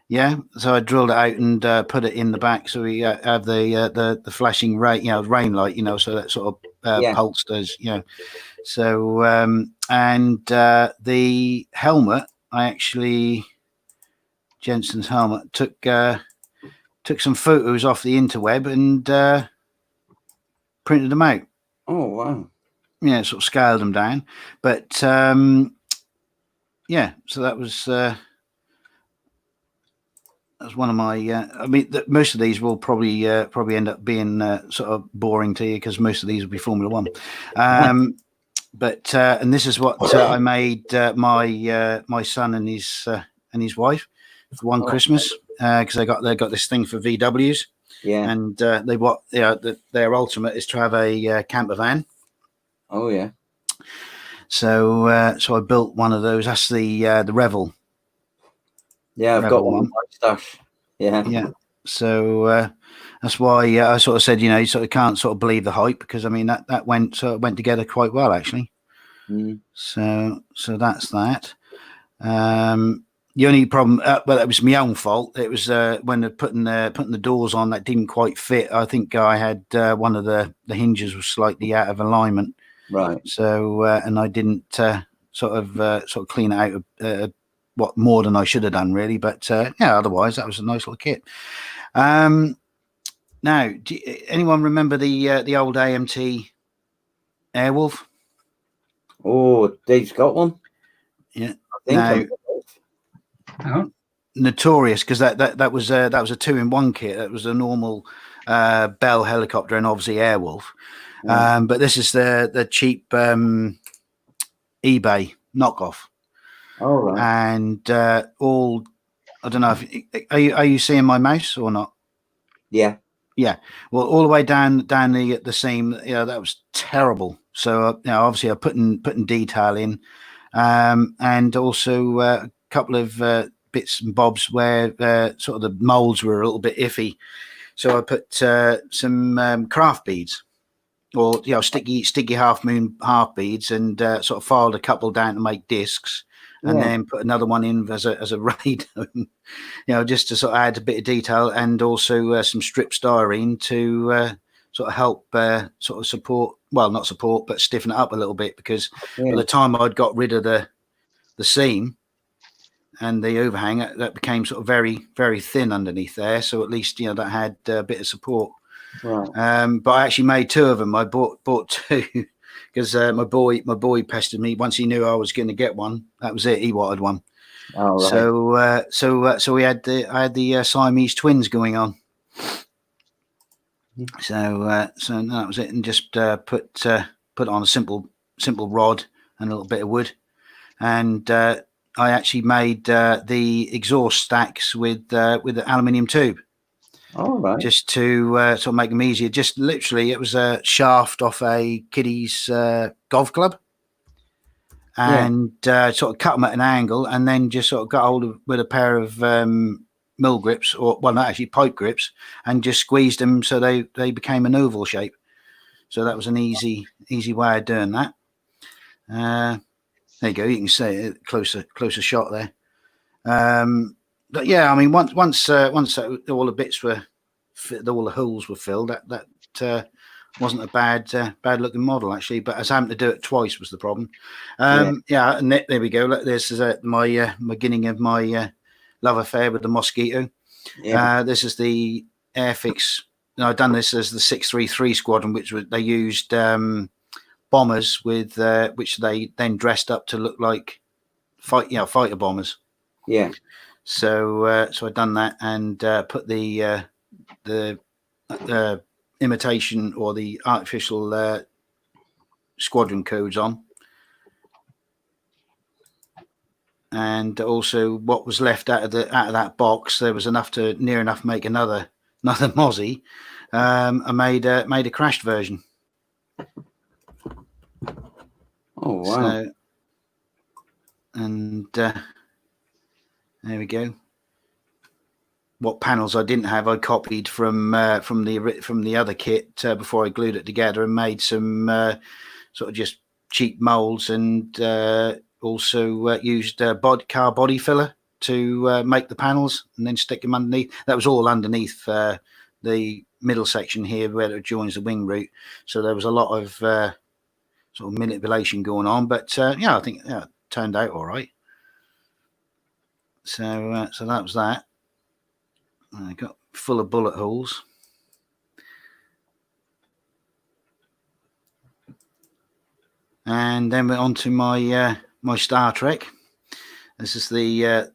S1: Yeah, so I drilled it out and put it in the back, so we have the flashing rain, rain light, so that sort of pulse does, So and the helmet, I actually Jensen's helmet took some photos off the interweb and printed them out.
S3: Oh wow.
S1: Yeah, sort of scaled them down, but yeah, so that was. That's one of my. I mean, most of these will probably end up being sort of boring to you because most of these will be Formula One. but and this is what I made my son and his wife for one Christmas, because they got this thing for VWs.
S3: Yeah.
S1: And their ultimate is to have a camper van.
S3: Oh yeah.
S1: So I built one of those. That's the Revel.
S3: Yeah, I've
S1: Revel
S3: got one in my stash. Yeah.
S1: Yeah. So that's why I sort of said, you sort of can't sort of believe the hype, because I mean that went together quite well actually.
S3: Mm.
S1: So that's that. The only problem, well, it was my own fault. It was when they're putting the doors on that didn't quite fit. I think I had one of the hinges was slightly out of alignment.
S3: Right.
S1: So and I didn't sort of clean it out what more than I should have done really. But yeah, otherwise that was a nice little kit. Now, anyone remember the old AMT Airwolf?
S3: Oh, Dave's got one.
S1: Yeah.
S3: I think.
S2: Now,
S1: notorious because that was a 2-in-1 kit. That was a normal Bell helicopter and obviously Airwolf. But this is the cheap eBay knockoff.
S3: Oh right.
S1: And all, I don't know if are you seeing my mouse or not?
S3: Yeah.
S1: Yeah. Well, all the way down the seam, that was terrible. So obviously I putting detail in, and also a couple of bits and bobs where sort of the molds were a little bit iffy. So I put some craft beads, or sticky half moon half beads, and sort of filed a couple down to make discs, and then put another one in as a radome, just to sort of add a bit of detail, and also some strip styrene to sort of help sort of support, well, not support, but stiffen it up a little bit, because by the time I'd got rid of the seam and the overhang, that became sort of very, very thin underneath there. So at least, that had a bit of support.
S3: Right.
S1: But I actually made 2 of them. I bought 2 because my boy pestered me. Once he knew I was going to get one, that was it. He wanted one.
S3: Oh, right.
S1: So I had the Siamese twins going on. So that was it, and just put on a simple rod and a little bit of wood, and I actually made the exhaust stacks with the aluminium tube.
S3: All right.
S1: Just to sort of make them easier. Just literally, it was a shaft off a kiddie's golf club, and sort of cut them at an angle, and then just sort of got hold of with a pair of mill grips, or well, not actually pipe grips, and just squeezed them so they became an oval shape. So that was an easy way of doing that. There you go. You can see it closer shot there. But yeah, I mean, once all the bits were, all the holes were filled, that wasn't a bad looking model actually. But as having to do it twice was the problem. Yeah, and there we go. This is my beginning of my love affair with the Mosquito. This is the Airfix. I've done this as the 633 squadron, which they used bombers with which they then dressed up to look like fighter bombers.
S3: Yeah.
S1: So I've done that and put the imitation or the artificial squadron codes on, and also what was left out of that box, there was enough to near enough make another Mozzie. I made a crashed version.
S3: Oh wow!
S1: So, and there we go. What panels I didn't have, I copied from the other kit before I glued it together, and made some sort of just cheap molds, and also used car body filler to make the panels, and then stick them underneath. That was all underneath the middle section here where it joins the wing root. So there was a lot of sort of manipulation going on, but yeah, I think it turned out all right. So that was that. I got full of bullet holes. And then we're on to my my Star Trek. This is the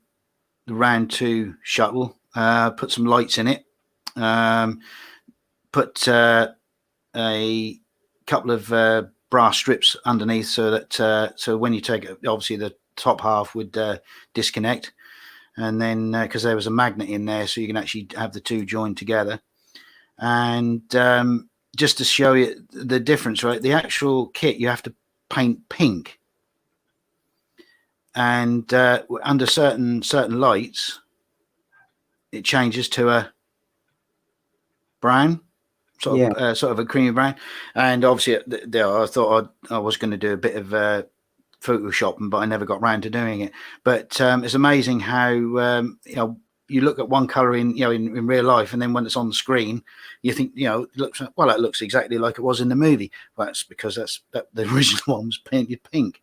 S1: round 2 shuttle. Put some lights in it. Put a couple of brass strips underneath, so that so when you take it, obviously the top half would disconnect, and then because there was a magnet in there, so you can actually have the two joined together. And just to show you the difference, right? The actual kit you have to paint pink, and under certain lights, it changes to a brown, sort of a creamy brown. And obviously, I thought I was going to do a bit of photoshopping, but I never got round to doing it. But it's amazing how you look at one color in in real life, and then when it's on the screen, you think it looks that looks exactly like it was in the movie. Well, that's because the original one was painted pink,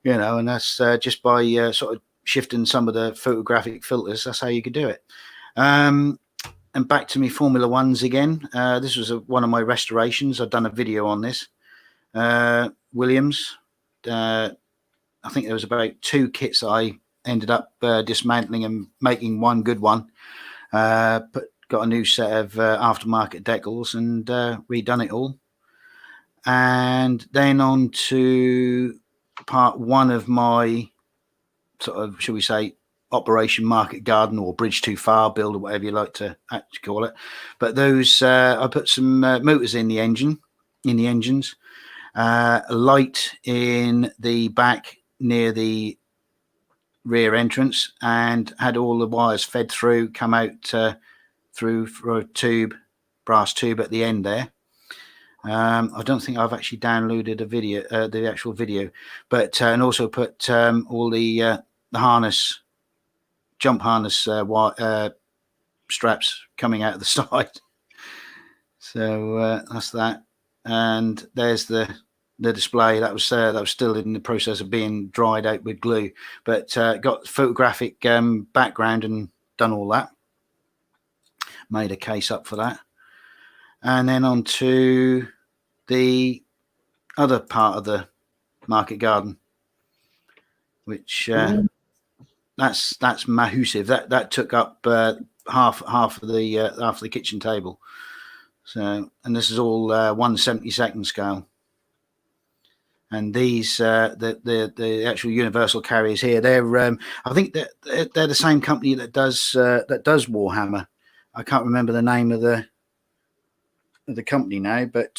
S1: and that's just by sort of shifting some of the photographic filters. That's how you could do it. And back to me Formula Ones again. This was one of my restorations. I've done a video on this. Williams. I think there was about 2 kits that I ended up dismantling and making one good one. Got a new set of aftermarket decals and redone it all. And then on to part 1 of my sort of, shall we say, Operation Market Garden or Bridge Too Far build, or whatever you like to actually call it. But those, I put some motors in the engines, a light in the back near the rear entrance, and had all the wires fed through, come out through for a brass tube at the end there. I don't think I've actually downloaded a video, the actual video, but and also put all the harness, jump harness straps coming out of the side. So that's that, and there's the display that was still in the process of being dried out with glue, but got photographic background and done all that. Made a case up for that, and then on to the other part of the market garden, which that's massive. That took up half of the kitchen table. So, and this is all 1/72 scale. And these the actual universal carriers here, they're I think they're the same company that does Warhammer. I can't remember the name of the company now, but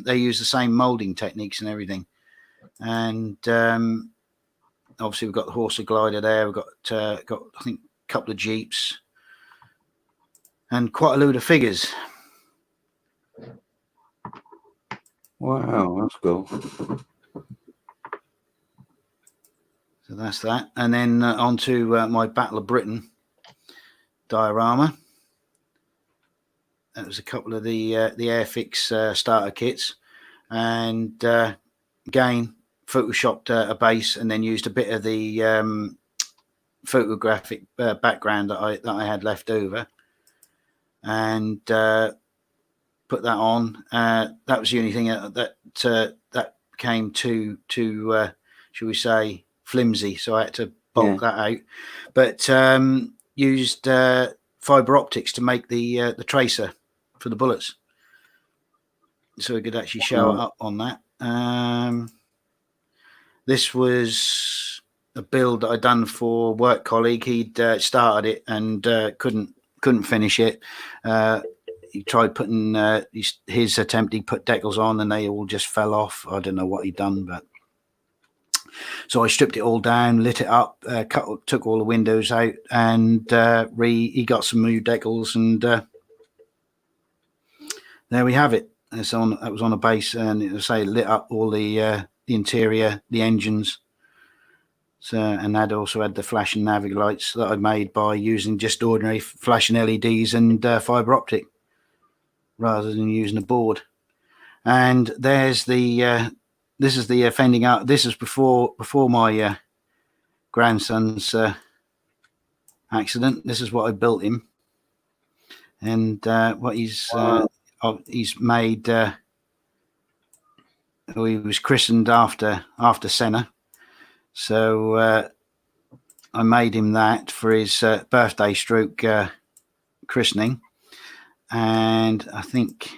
S1: they use the same molding techniques and everything. And obviously we've got the Horse Glider there. We've got I think a couple of Jeeps and quite a load of figures.
S3: Wow, that's cool.
S1: So that's that. And then on to my Battle of Britain diorama. That was a couple of the Airfix starter kits, and again photoshopped a base, and then used a bit of the photographic background that I had left over, and put that on. That was the only thing that came too shall we say, flimsy, so I had to bulk that out. But used fiber optics to make the tracer for the bullets, so we could actually show it up on that. This was a build that I'd done for a work colleague. He'd started it and couldn't finish it. He tried putting his attempt. He put decals on and they all just fell off. I don't know what he'd done, but so I stripped it all down, lit it up, took all the windows out, and he got some new decals, and there we have it. That was on a base, and it was lit up all the interior, the engines. So, and that also had the flashing navigator lights that I made by using just ordinary flashing LEDs and fiber optic rather than using a board. And there's the this is the fending out. This is before my grandson's accident. This is what I built him, and what he's made. He was christened after Senna, so I made him that for his birthday stroke christening, and I think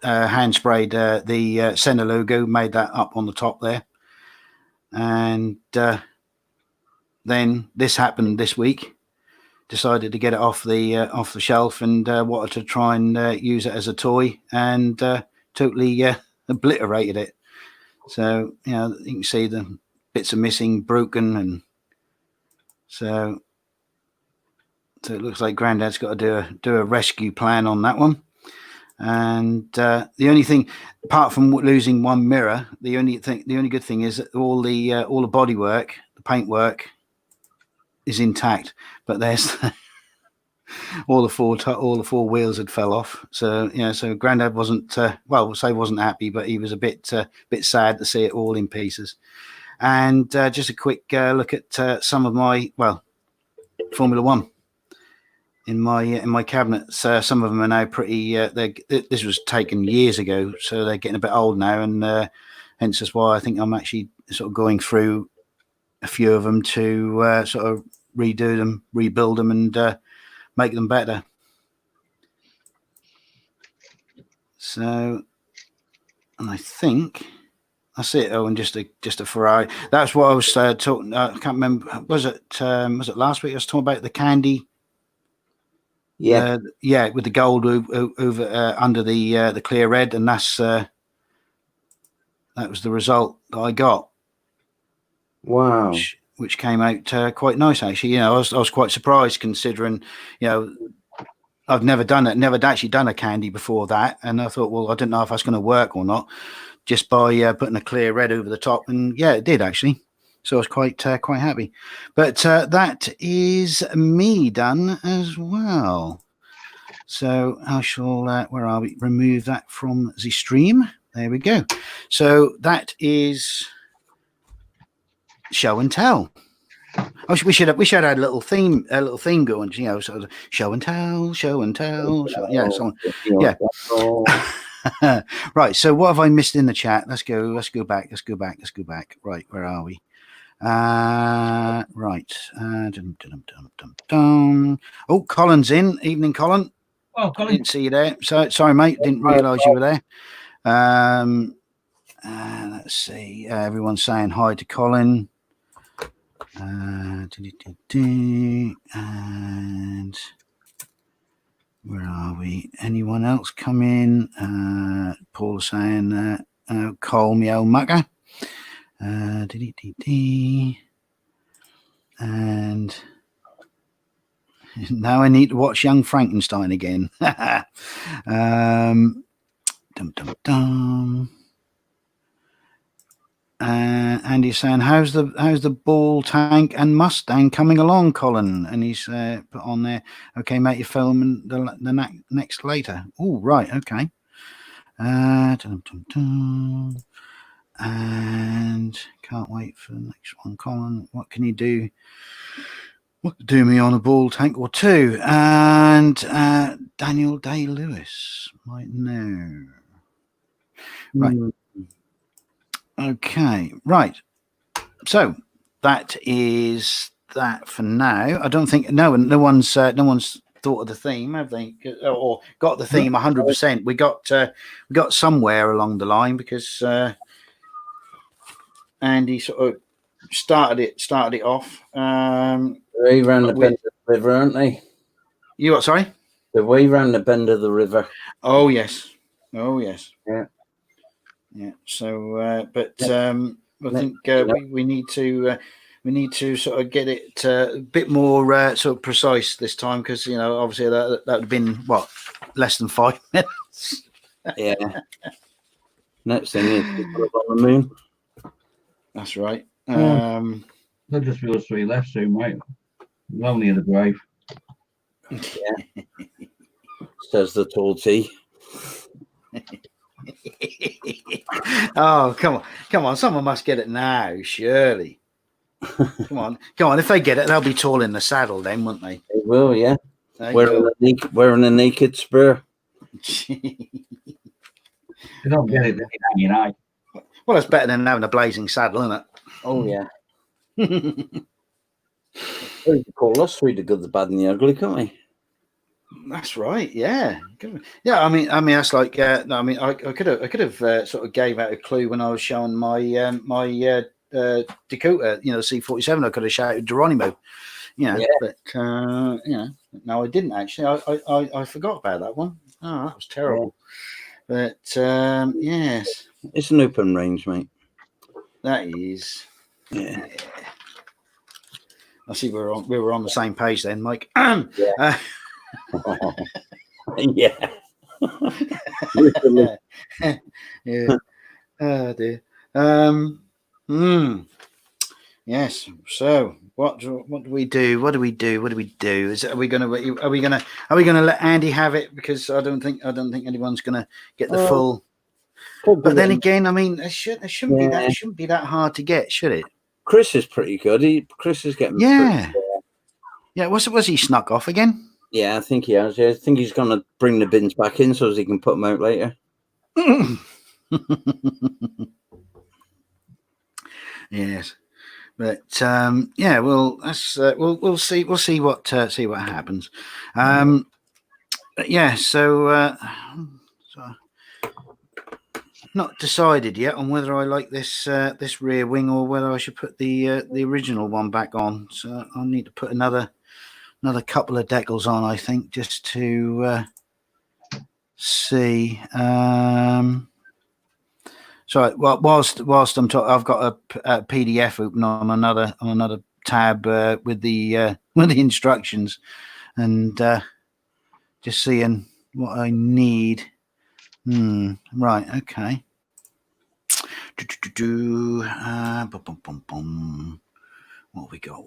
S1: hand sprayed the Senna logo, made that up on the top there, and then this happened this week. Decided to get it off the shelf and wanted to try and use it as a toy, and totally obliterated it. So you can see the bits are missing, broken, and so it looks like Grandad's got to do a rescue plan on that one. And the only thing, apart from losing one mirror, the only good thing is that all the bodywork, the paintwork, is intact. But there's all the four wheels had fell off. So so Grandad wasn't wasn't happy, but he was a bit sad to see it all in pieces. And just a quick look at some of my Formula One in my cabinets. Some of them are now pretty. This was taken years ago, so they're getting a bit old now, and hence that's why I think I'm actually sort of going through a few of them to sort of redo them, rebuild them, and make them better. So, and I think that's it. Oh, and just a Ferrari. That's what I was talking. I can't remember. Was it last week? I was talking about the candy.
S3: Yeah,
S1: with the gold over under the clear red, and that's that was the result that I got.
S3: Wow.
S1: Which came out quite nice, actually. I was quite surprised, considering I've never actually done a candy before that, and I thought, well, I didn't know if that's going to work or not, just by putting a clear red over the top, and yeah, it did actually. So I was quite happy. But that is me done as well. So I shall, where are we? Remove that from the stream. There we go. So that is show and tell. Oh, we should have had a little theme going, sort of show and tell. Yeah, right. So what have I missed in the chat? Let's go back. Right, where are we? Right. Oh, Colin's in. Evening, Colin.
S2: Oh, Colin.
S1: Didn't see you there. So sorry, mate. Didn't realise you were there. Let's see. Everyone's saying hi to Colin. And where are we? Anyone else come in? Paul saying, call me old mucker. And now I need to watch Young Frankenstein again. Andy's saying, how's the ball tank and Mustang coming along, Colin? And he's put on there, okay, mate, you're filming the next later. Oh, right, okay. And can't wait for the next one, Colin. What can you do? What do me on a ball tank or two? And Daniel Day-Lewis might know. Right. Okay. Right. So that is that for now. I don't think no one's thought of the theme, have they? Or got the theme 100%. We got somewhere along the line because Andy sort of started it off.
S3: Way round the bend of the river, aren't they?
S1: You what? Sorry.
S3: The way round the bend of the river.
S1: Oh yes.
S3: Yeah.
S1: Yeah. So, I think we need to sort of get it a bit more sort of precise this time, because obviously that would have been less than 5 minutes.
S3: Yeah. Next thing is on the moon.
S1: That's right.
S2: They'll just be us three left soon, mate. Lonely in the grave.
S3: Yeah. Says the tall T.
S1: Oh, come on! Someone must get it now, surely. Come on! If they get it, they'll be tall in the saddle, then, won't they?
S3: They will, yeah. Wearing a naked spur.
S2: They don't get it, they're hanging high.
S1: Well, it's better than having a blazing saddle, isn't it?
S3: Oh yeah. We can call us three, the good, the bad, and the ugly, can't we?
S1: That's right. Yeah. Yeah. I mean, that's like. No, I mean, I could have sort of gave out a clue when I was showing my Dakota, C-47. I could have shouted Geronimo, but no, I didn't actually. I forgot about that one. Oh, that was terrible. Yeah. But yes,
S3: it's an open range, mate.
S1: that is.
S3: Yeah.
S1: I see we were on the same page then, Mike.
S3: Yeah. Yeah.
S1: Yeah. Oh dear. Yes. So what do we do? What do we do? Are we gonna let Andy have it? Because I don't think anyone's gonna get the full. But then again, I mean, it shouldn't be that hard to get, should it?
S3: Chris is pretty good. Chris is getting.
S1: Yeah. Yeah. Was he snuck off again?
S3: Yeah, I think he has. Yeah, I think he's gonna bring the bins back in so as he can put them out later.
S1: Yes. But yeah, well, that's we'll see what happens. Yeah, so not decided yet on whether I like this this rear wing or whether I should put the original one back on. So I'll need to put another couple of decals on, I think, just to see. So, well, whilst I'm talking, I've got a PDF open on another tab with the instructions, and just seeing what I need. Right, okay. What we got?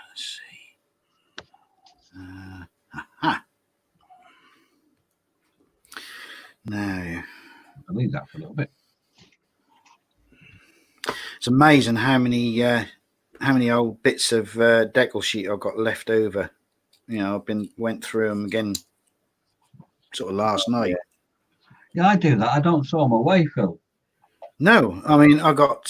S1: Let's see. Now.
S2: I leave that for a little bit.
S1: It's amazing how many old bits of decal sheet I've got left over. I've went through them again, sort of last night.
S2: Yeah, I do that. I don't throw them away, Phil.
S1: No, I mean I got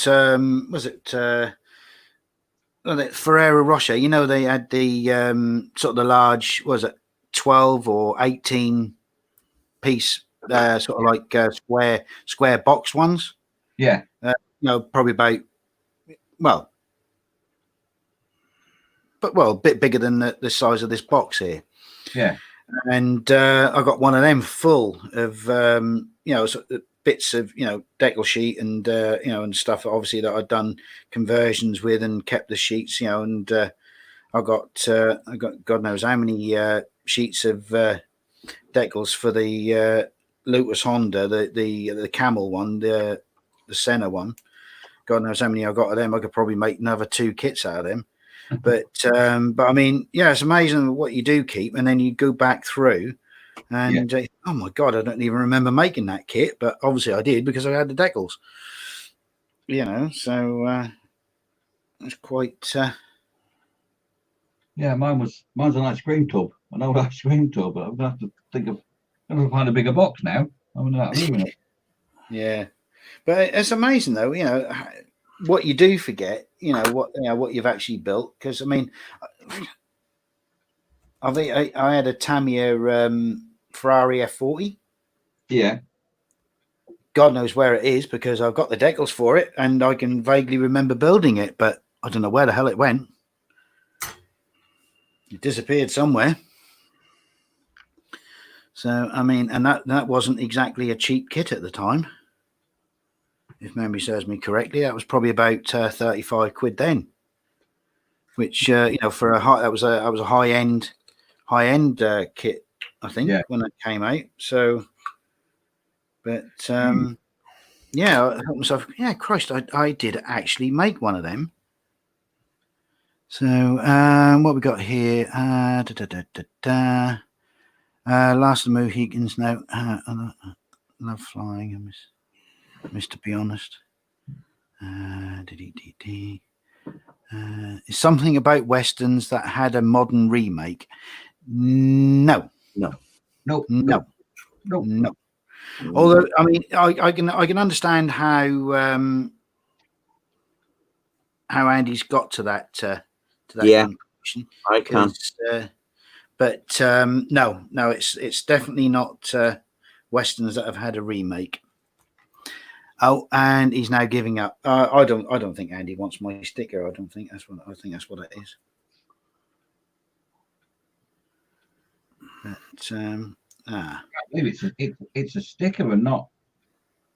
S1: Ferrero Rocher. They had the sort of the large, 12 or 18 piece. Sort of like square box ones.
S2: Yeah.
S1: Probably about a bit bigger than the size of this box here.
S2: Yeah.
S1: And I got one of them full of sort of bits of decal sheet and and stuff. Obviously that I'd done conversions with and kept the sheets. And I got God knows how many sheets of decals for the Lotus Honda, the Camel one, the Senna one. God knows how many I got of them. I could probably make another 2 kits out of them. But I mean, yeah, it's amazing what you do keep, and then you go back through, and oh my God, I don't even remember making that kit, but obviously I did because I had the decals. So it's quite.
S2: Yeah, mine's an ice cream tub, an old ice cream tub. But I'm gonna have to think of. I'm gonna find a bigger box now. I'm gonna have room in it.
S1: Yeah, but it's amazing though. What you do forget. What you've actually built. Because I mean, I had a Tamiya Ferrari F40.
S2: Yeah.
S1: God knows where it is because I've got the decals for it and I can vaguely remember building it, but I don't know where the hell it went. It disappeared somewhere. So, I mean, and that wasn't exactly a cheap kit at the time. If memory serves me correctly, that was probably about 35 quid then, which, for a high, that was a high end kit, I think, when it came out. So, but, yeah, I thought myself, yeah, Christ, I did actually make one of them. So, what we got here? Last of the Mohicans. No, I love flying. I miss to be honest. It's something about westerns that had a modern remake. No. Although, I mean, I can understand how Andy's got to that.
S3: Yeah, I can.
S1: But no, it's definitely not westerns that have had a remake. Oh, and he's now giving up. I don't think Andy wants my sticker. I think that's what it is. But
S2: it's a sticker and not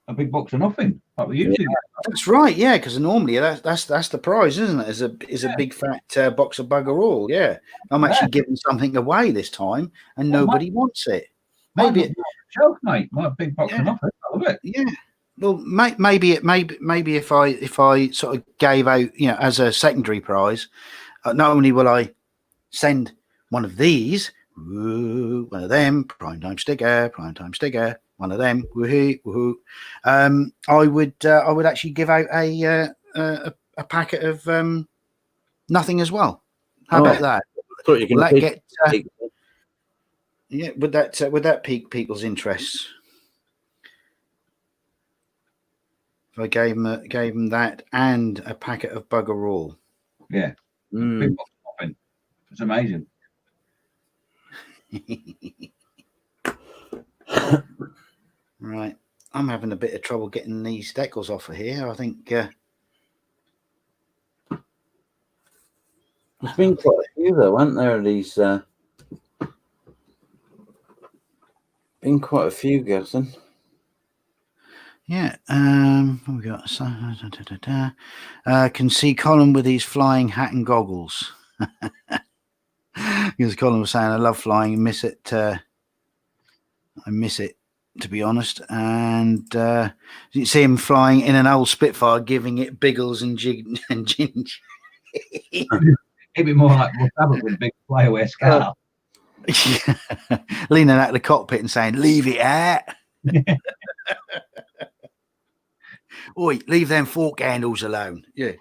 S2: a big box of nothing. Like we usually get.
S1: That's right, yeah. Because normally that's the prize, isn't it? Is a big fat box of bugger all. Yeah, I'm actually giving something away this time, and nobody wants it. Maybe
S2: shelf, mate. My big box of nothing. I love it.
S1: Yeah. Well, maybe if I sort of gave out, as a secondary prize, not only will I send one of these, one of them, prime time sticker, one of them, woohoo. I would actually give out a packet of nothing as well. How about that?
S3: Thought you
S1: will that get? Would that pique people's interests? If I gave them that and a packet of bugger all.
S2: Yeah. Big box of nothing. It's amazing.
S1: Right. I'm having a bit of trouble getting these decals off of here. I think
S3: there's been quite a few though, haven't there? These been quite a few, Gerson.
S1: Yeah. We got can see Colin with his flying hat and goggles. Because Colin was saying, I love flying, I miss it, to be honest. And you see him flying in an old Spitfire, giving it Biggles and Ginge.
S2: It'd be more like with a big flyaway scarf.
S1: Leaning out the cockpit and saying, leave it out. Oi, leave them fork handles alone. Yeah.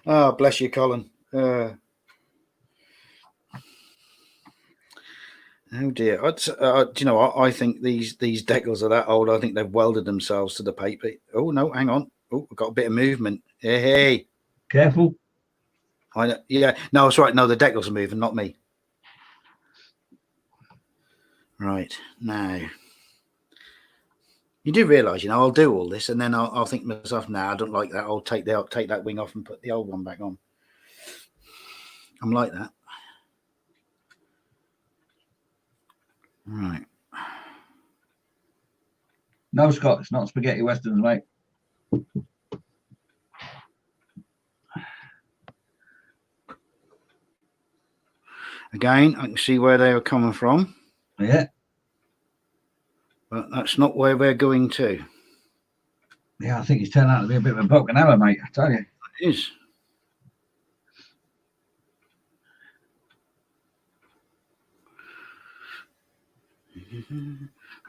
S1: Oh, bless you, Colin. Oh dear. Do you know what? I think these decals are that old. I think they've welded themselves to the paper. Oh no, hang on. Oh, I've got a bit of movement. Hey.
S2: Careful.
S1: Yeah. No, it's right. No, the decals are moving, not me. Right. Now. You do realise, I'll do all this and then I'll think to myself, nah, I don't like that. I'll take that wing off and put the old one back on. I'm like that. Right.
S2: No, Scott, it's not spaghetti westerns, mate.
S1: Again, I can see where they were coming from.
S2: Yeah.
S1: But that's not where we're going to.
S2: Yeah, I think he's turned out to be a bit of a broken hammer, mate. I tell you.
S1: It is.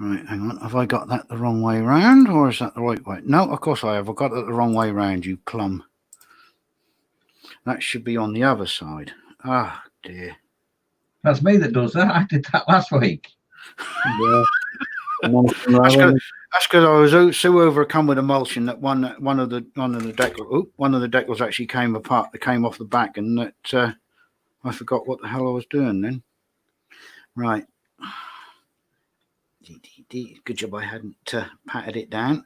S1: Right, hang on. Have I got that the wrong way round, or is that the right way? No, of course I have. I've got it the wrong way round, you plum. That should be on the other side. Ah, dear.
S2: That's me that does that. I did that last week.
S3: Yeah.
S1: That's because I was so overcome with emulsion that one of the decals actually came apart. It came off the back, and that I forgot what the hell I was doing then. Right. Good job I hadn't patted it down.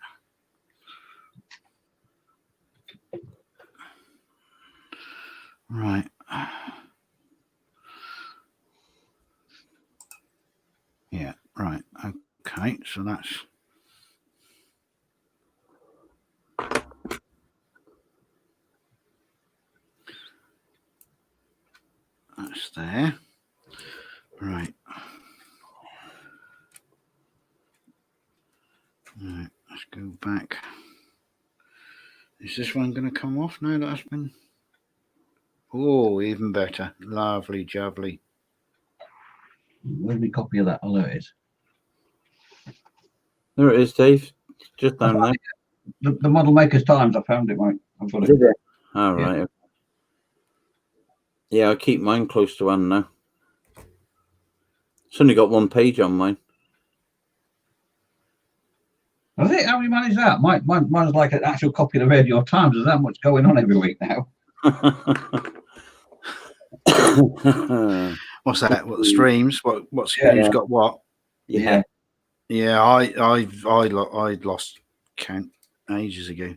S1: Right. Yeah. Right. Okay. So that's. That's there. Right. Right. Let's go back. Is this one going to come off now? That's been. Oh, even better. Lovely, jubbly.
S2: Where's my copy of that? Oh, there it is.
S3: There it is, Dave. Just down there.
S2: The Model Maker's Times. I found it, mate. I've got it.
S3: Did it? All right. Yeah, I keep mine close to one now. It's only got one page on mine.
S2: I think how we manage that? Mine's like an actual copy of the Radio Times. There's that much going on every week now.
S1: What's that? What the streams? What's who's got what?
S2: Yeah.
S1: Yeah, I lost count ages ago.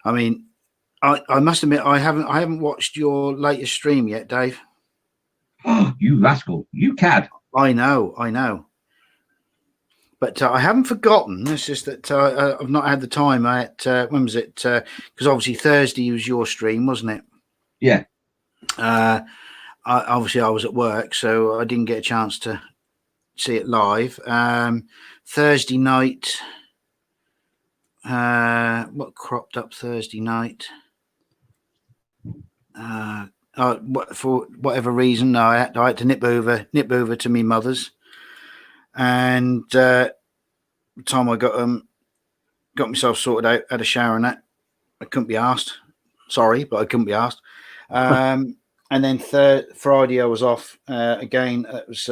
S1: I mean, I must admit I haven't watched your latest stream yet, Dave.
S2: Oh, you rascal! You cad!
S1: I know. But I haven't forgotten. It's just that I've not had the time. When was it? Because obviously Thursday was your stream, wasn't it?
S2: Yeah.
S1: Obviously I was at work, so I didn't get a chance to see it live. Thursday night. What cropped up Thursday night? For whatever reason, I had to nip over to my mother's, and the time I got myself sorted out, had a shower and that, I couldn't be asked. Sorry, but I couldn't be asked. And then Friday I was off again. It was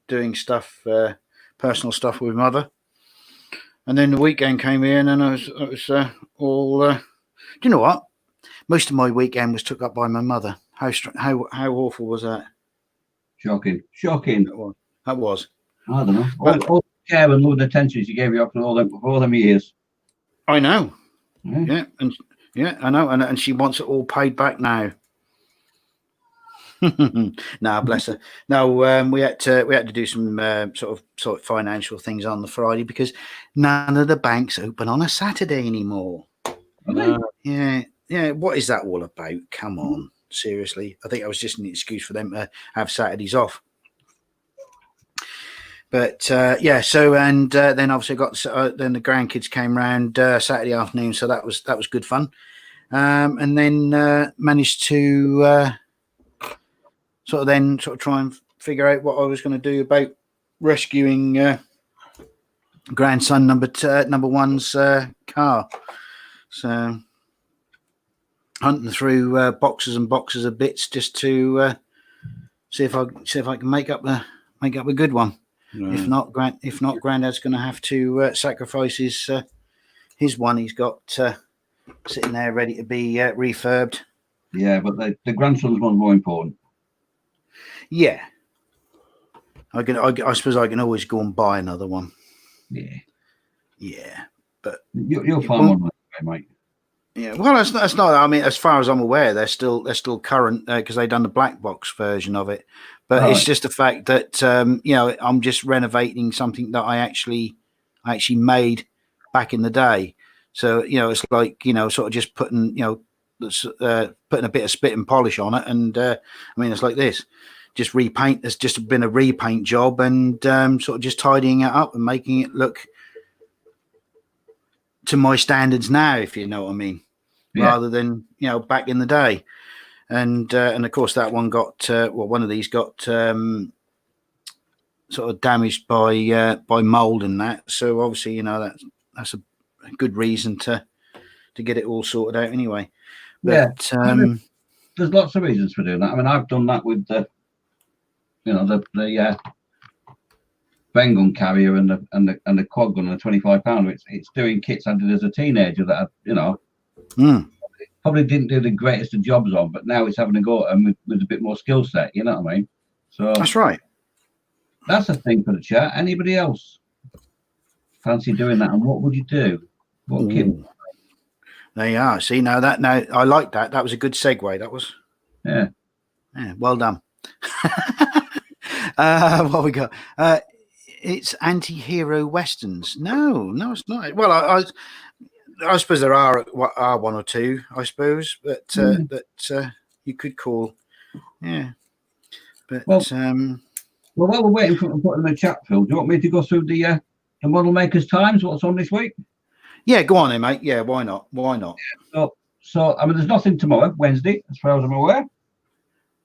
S1: doing stuff, personal stuff with mother. And then the weekend came in, and I was all. Do you know what? Most of my weekend was took up by my mother. How awful was that?
S2: Shocking.
S1: That was.
S2: I don't know. All the care and love and attention she gave you after all them years.
S1: I know. Yeah, I know, and she wants it all paid back now. No, bless her. No, we had to do some sort of financial things on the Friday because none of the banks open on a Saturday anymore. Yeah. What is that all about? Come on, seriously. I think that was just an excuse for them to have Saturdays off. But so and then obviously then the grandkids came round Saturday afternoon, so that was good fun. And then managed to sort of try and figure out what I was going to do about rescuing grandson number one's car. So hunting through boxes and boxes of bits just to see if I can make up a good one. Right. If not, Grandad's going to have to sacrifice his one he's got sitting there ready to be refurbed.
S2: Yeah, but the grandson's one's more important.
S1: Yeah, I suppose I can always go and buy another one. Yeah, but
S2: you'll find one, mate.
S1: Yeah, well, that's not. I mean, as far as I'm aware, they're still current because they've done the black box version of it. But it's just the fact that I'm just renovating something that I actually made back in the day. So it's like sort of just putting putting a bit of spit and polish on it, and I mean it's like this. Just repaint. It's just been a repaint job, and sort of just tidying it up and making it look to my standards now, if you know what I mean, rather than back in the day. And of course that one got one of these got sort of damaged by mold and that. So obviously that's a good reason to get it all sorted out anyway. But
S2: there's lots of reasons for doing that. I mean, I've done that with the Bang gun carrier and the quad gun and the 25 pounder. It's doing kits I did as a teenager that probably didn't do the greatest of jobs on, but now it's having a go at them with a bit more skill set. You know what I mean? So
S1: that's right. That's
S2: a thing for the chat. Anybody else fancy doing that? And what would you do? What kit?
S1: There you are. See, now I like that. That was a good segue. That was.
S2: Yeah.
S1: Well done. What we got? It's anti-hero westerns. No, it's not. Well, I suppose there are one or two. I suppose, but that you could call. Yeah. But
S2: well, while we're waiting for put in the chat, Phil, do you want me to go through the model makers' times? What's on this week?
S1: Yeah, go on then, mate. Yeah, why not?
S2: So I mean, there's nothing tomorrow, Wednesday, as far as I'm aware.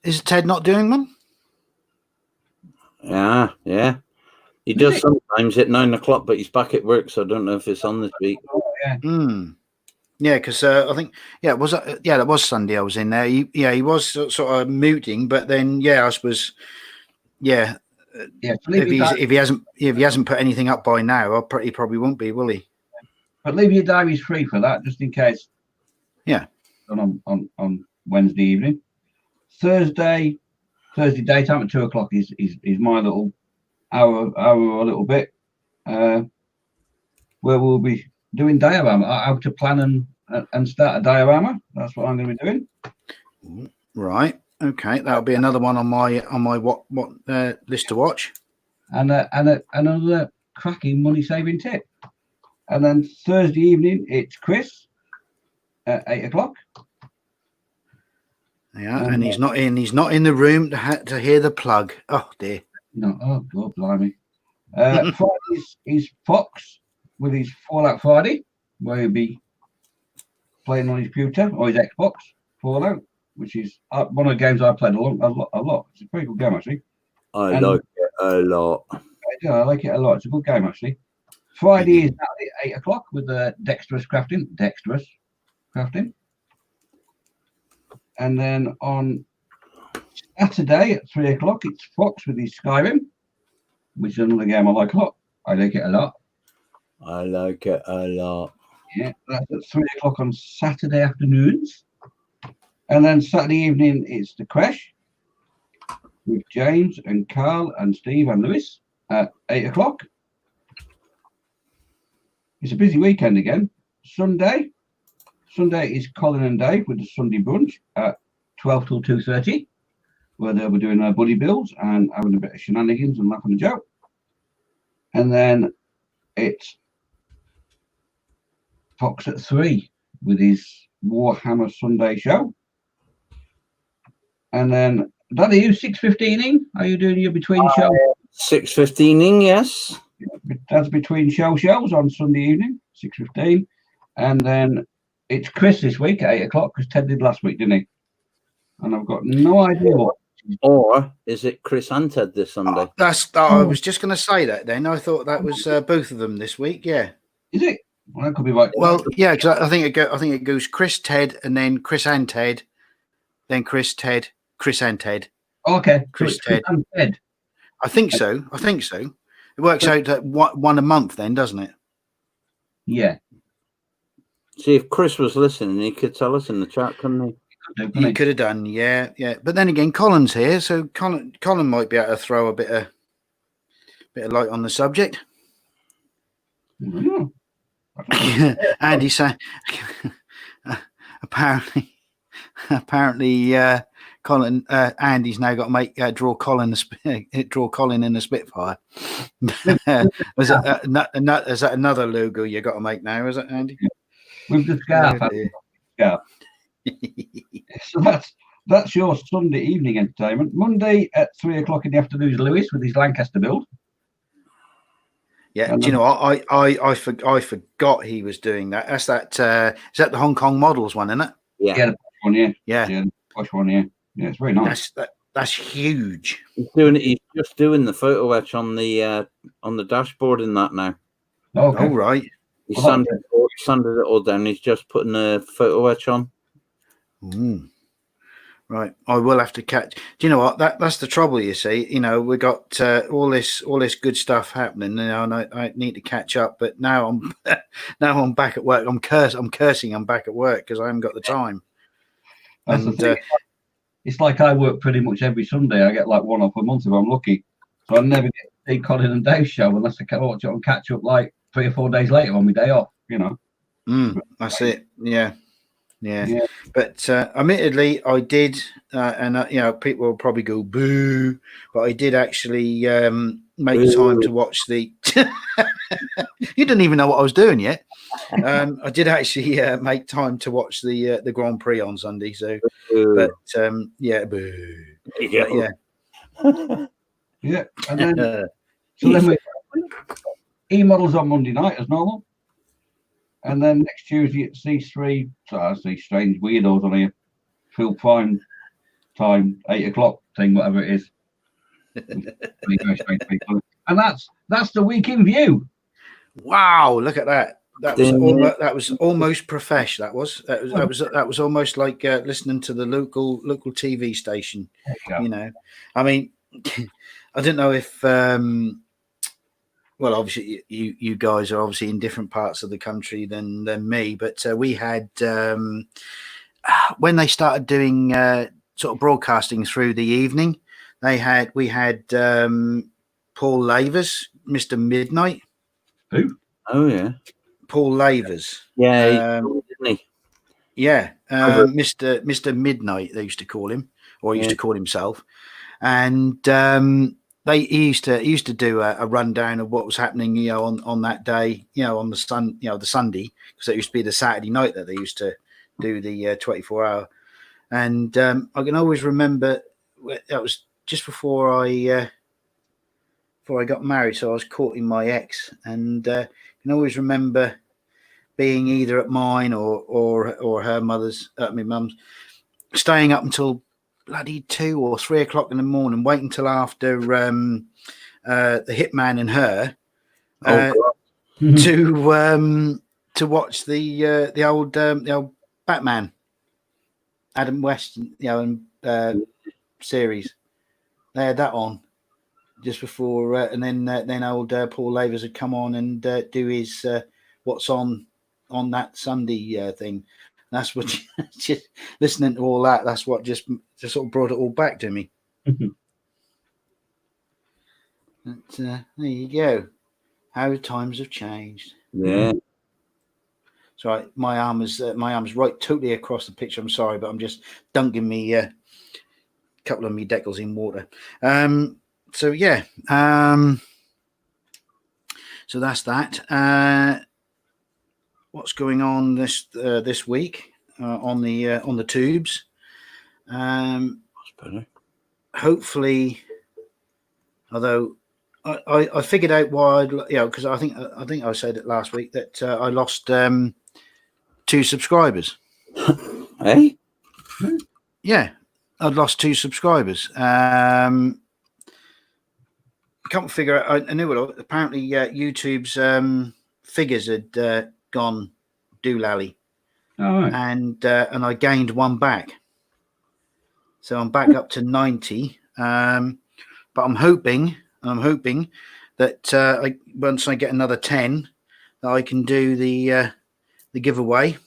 S1: Is Ted not doing one?
S3: Yeah. He does sometimes at 9 o'clock, but he's back at work, so I don't know if it's on this week.
S2: Oh, yeah.
S1: Yeah, because I think that was Sunday. I was in there. He was sort of mooting, but then I suppose if he hasn't put anything up by now, he probably won't be, will he?
S2: But leave your diaries free for that, just in case.
S1: Yeah.
S2: On Wednesday evening. Thursday, Thursday daytime at 2 o'clock is my little hour a little bit, where we'll be doing diorama. How to plan and start a diorama. That's what I'm going to be doing.
S1: Right. Okay, that'll be another one on my what list to watch.
S2: And another cracking money saving tip. And then Thursday evening it's Chris at 8 o'clock.
S1: Yeah, and he's not in the room to hear the plug. Oh dear.
S2: No, oh God, blimey. Fridays is Fox with his Fallout Friday, where he'll be playing on his computer or his Xbox Fallout, which is one of the games I played a lot. It's a pretty good game actually.
S3: I like it a lot.
S2: Yeah, I like it a lot. It's a good game actually. Friday is at 8 o'clock with the Dexterous crafting. And then on Saturday at 3 o'clock, it's Fox with his Skyrim, which is another game I like a lot. I like it a lot.
S3: I like it a lot.
S2: Yeah, that's at 3 o'clock on Saturday afternoons. And then Saturday evening, it's the Crash with James and Carl and Steve and Lewis at 8 o'clock. It's a busy weekend again. Sunday is Colin and Dave with the Sunday brunch at 12 till 2:30, where they'll be doing their buddy builds and having a bit of shenanigans and laughing a joke. And then it's Fox at 3 with his Warhammer Sunday show. And then, Daddy, you 6:15ing? Are you doing your between show?
S3: 6:15ing, yes.
S2: That's between shows on Sunday evening, 6:15. And then it's Chris this week at 8 o'clock because Ted did last week, didn't he? And I've got no idea what.
S3: Or is it Chris and Ted this Sunday?
S1: I was just going to say that then. I thought that was both of them this week. Yeah.
S2: Is it? Well, that could be right.
S1: Well, yeah, because I think it goes Chris, Ted, and then Chris and Ted, then Chris, Ted, Chris and Ted.
S2: Okay.
S1: Chris,
S2: Ted. And Ted.
S1: I think so. It works out at one a month then, doesn't it?
S2: Yeah.
S3: See, if Chris was listening, he could tell us in the chat, couldn't he?
S1: He could have done, yeah. But then again, Colin's here, so Colin might be able to throw a bit of light on the subject.
S2: Mm-hmm.
S1: Andy saying apparently, Colin Andy's now got to make draw Colin in the Spitfire. Is that another logo you got to make now? Is it, Andy?
S2: With the scarf. So that's your Sunday evening entertainment. Monday at 3 o'clock in the afternoon is Lewis with his Lancaster build.
S1: Yeah, do you know what? I forgot he was doing that. That's that. Is that the Hong Kong models one, isn't it?
S2: Yeah, the posh one, yeah.
S1: Yeah,
S2: the posh one, yeah. Yeah, it's very nice.
S1: That's huge.
S3: He's just doing the photo etch on the dashboard in that now.
S2: Okay.
S1: Oh, right.
S3: He sanded it all down. He's just putting a photo etch on.
S1: Right. I will have to catch. Do you know what? That's the trouble. You see, we got all this good stuff happening. And I need to catch up. But now I'm back at work. I'm cursing. I'm back at work because I haven't got the time.
S2: That's the thing. It's like I work pretty much every Sunday. I get like one off a month if I'm lucky. So I never get to see Colin and Dave's show unless I can watch it and catch up like 3 or 4 days later on my day off.
S1: That's it. Yeah. But admittedly, I did, and people will probably go boo, but I did actually make time to watch the. You didn't even know what I was doing yet. I did actually make time to watch the Grand Prix on Sunday. So, but boo.
S2: Yeah. And then we e-models on Monday night as normal. And then next Tuesday it's these three, these strange weirdos on here, full prime time, 8 o'clock thing, whatever it is. And that's the week in view.
S1: Wow, look at that. That was almost profesh. That was almost like listening to the local TV station. I mean, I don't know if well, obviously you guys are obviously in different parts of the country than me, but we had when they started doing sort of broadcasting through the evening. We had Paul Lavers, Mr. Midnight.
S2: Who?
S3: Oh yeah.
S1: Paul Lavers.
S3: Yeah, didn't he?
S1: Yeah, Mr. Midnight, they used to call him, or he used
S3: Yeah.
S1: to call himself, and he used to do a rundown of what was happening, on that day, on the Sunday, because it used to be the Saturday night that they used to do the 24-hour, and I can always remember that was just before I got married, so I was courting my ex, and I can always remember being either at mine or her mother's, at my mum's, staying up until bloody 2 or 3 o'clock in the morning, waiting until after the Hitman and her to watch the old Batman, Adam West, series. They had that on just before, and then old Paul Lavers had come on and do his what's on that Sunday thing. That's what just listening to all that. That's what just sort of brought it all back to me. But, there you go. How times have changed.
S3: Yeah.
S1: So my arm's right totally across the picture. I'm sorry, but I'm just dunking me a couple of me decals in water. So yeah. So that's that. What's going on this week on the tubes?
S3: That's better.
S1: Hopefully, although I figured out why because I think I said it last week that I lost 2 subscribers.
S3: Hey?
S1: Yeah, I'd lost 2 subscribers. Can't figure out. I knew it. Apparently, YouTube's figures had gone doolally,
S2: Right.
S1: and I gained 1 back, so I'm back up to 90. But I'm hoping that once I get another 10, that I can do the giveaway,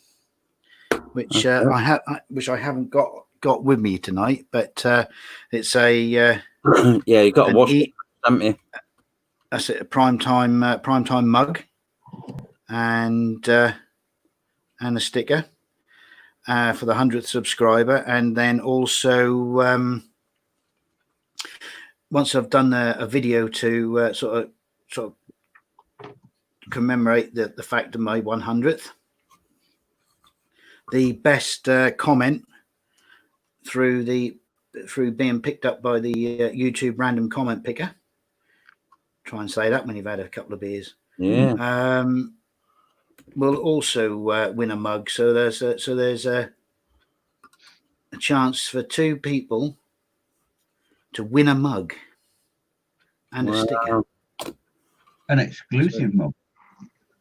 S1: which I haven't got with me tonight. But it's a
S3: yeah, you got to wash it, haven't you?
S1: That's it, a primetime mug, and a sticker for the 100th subscriber, and then also once I've done a video to sort of commemorate the fact of my 100th, the best comment through being picked up by the YouTube random comment picker. Try and say that when you've had a couple of beers.
S3: Yeah.
S1: Will also win a mug. So there's a chance for 2 people to win a mug and a sticker.
S2: An exclusive mug.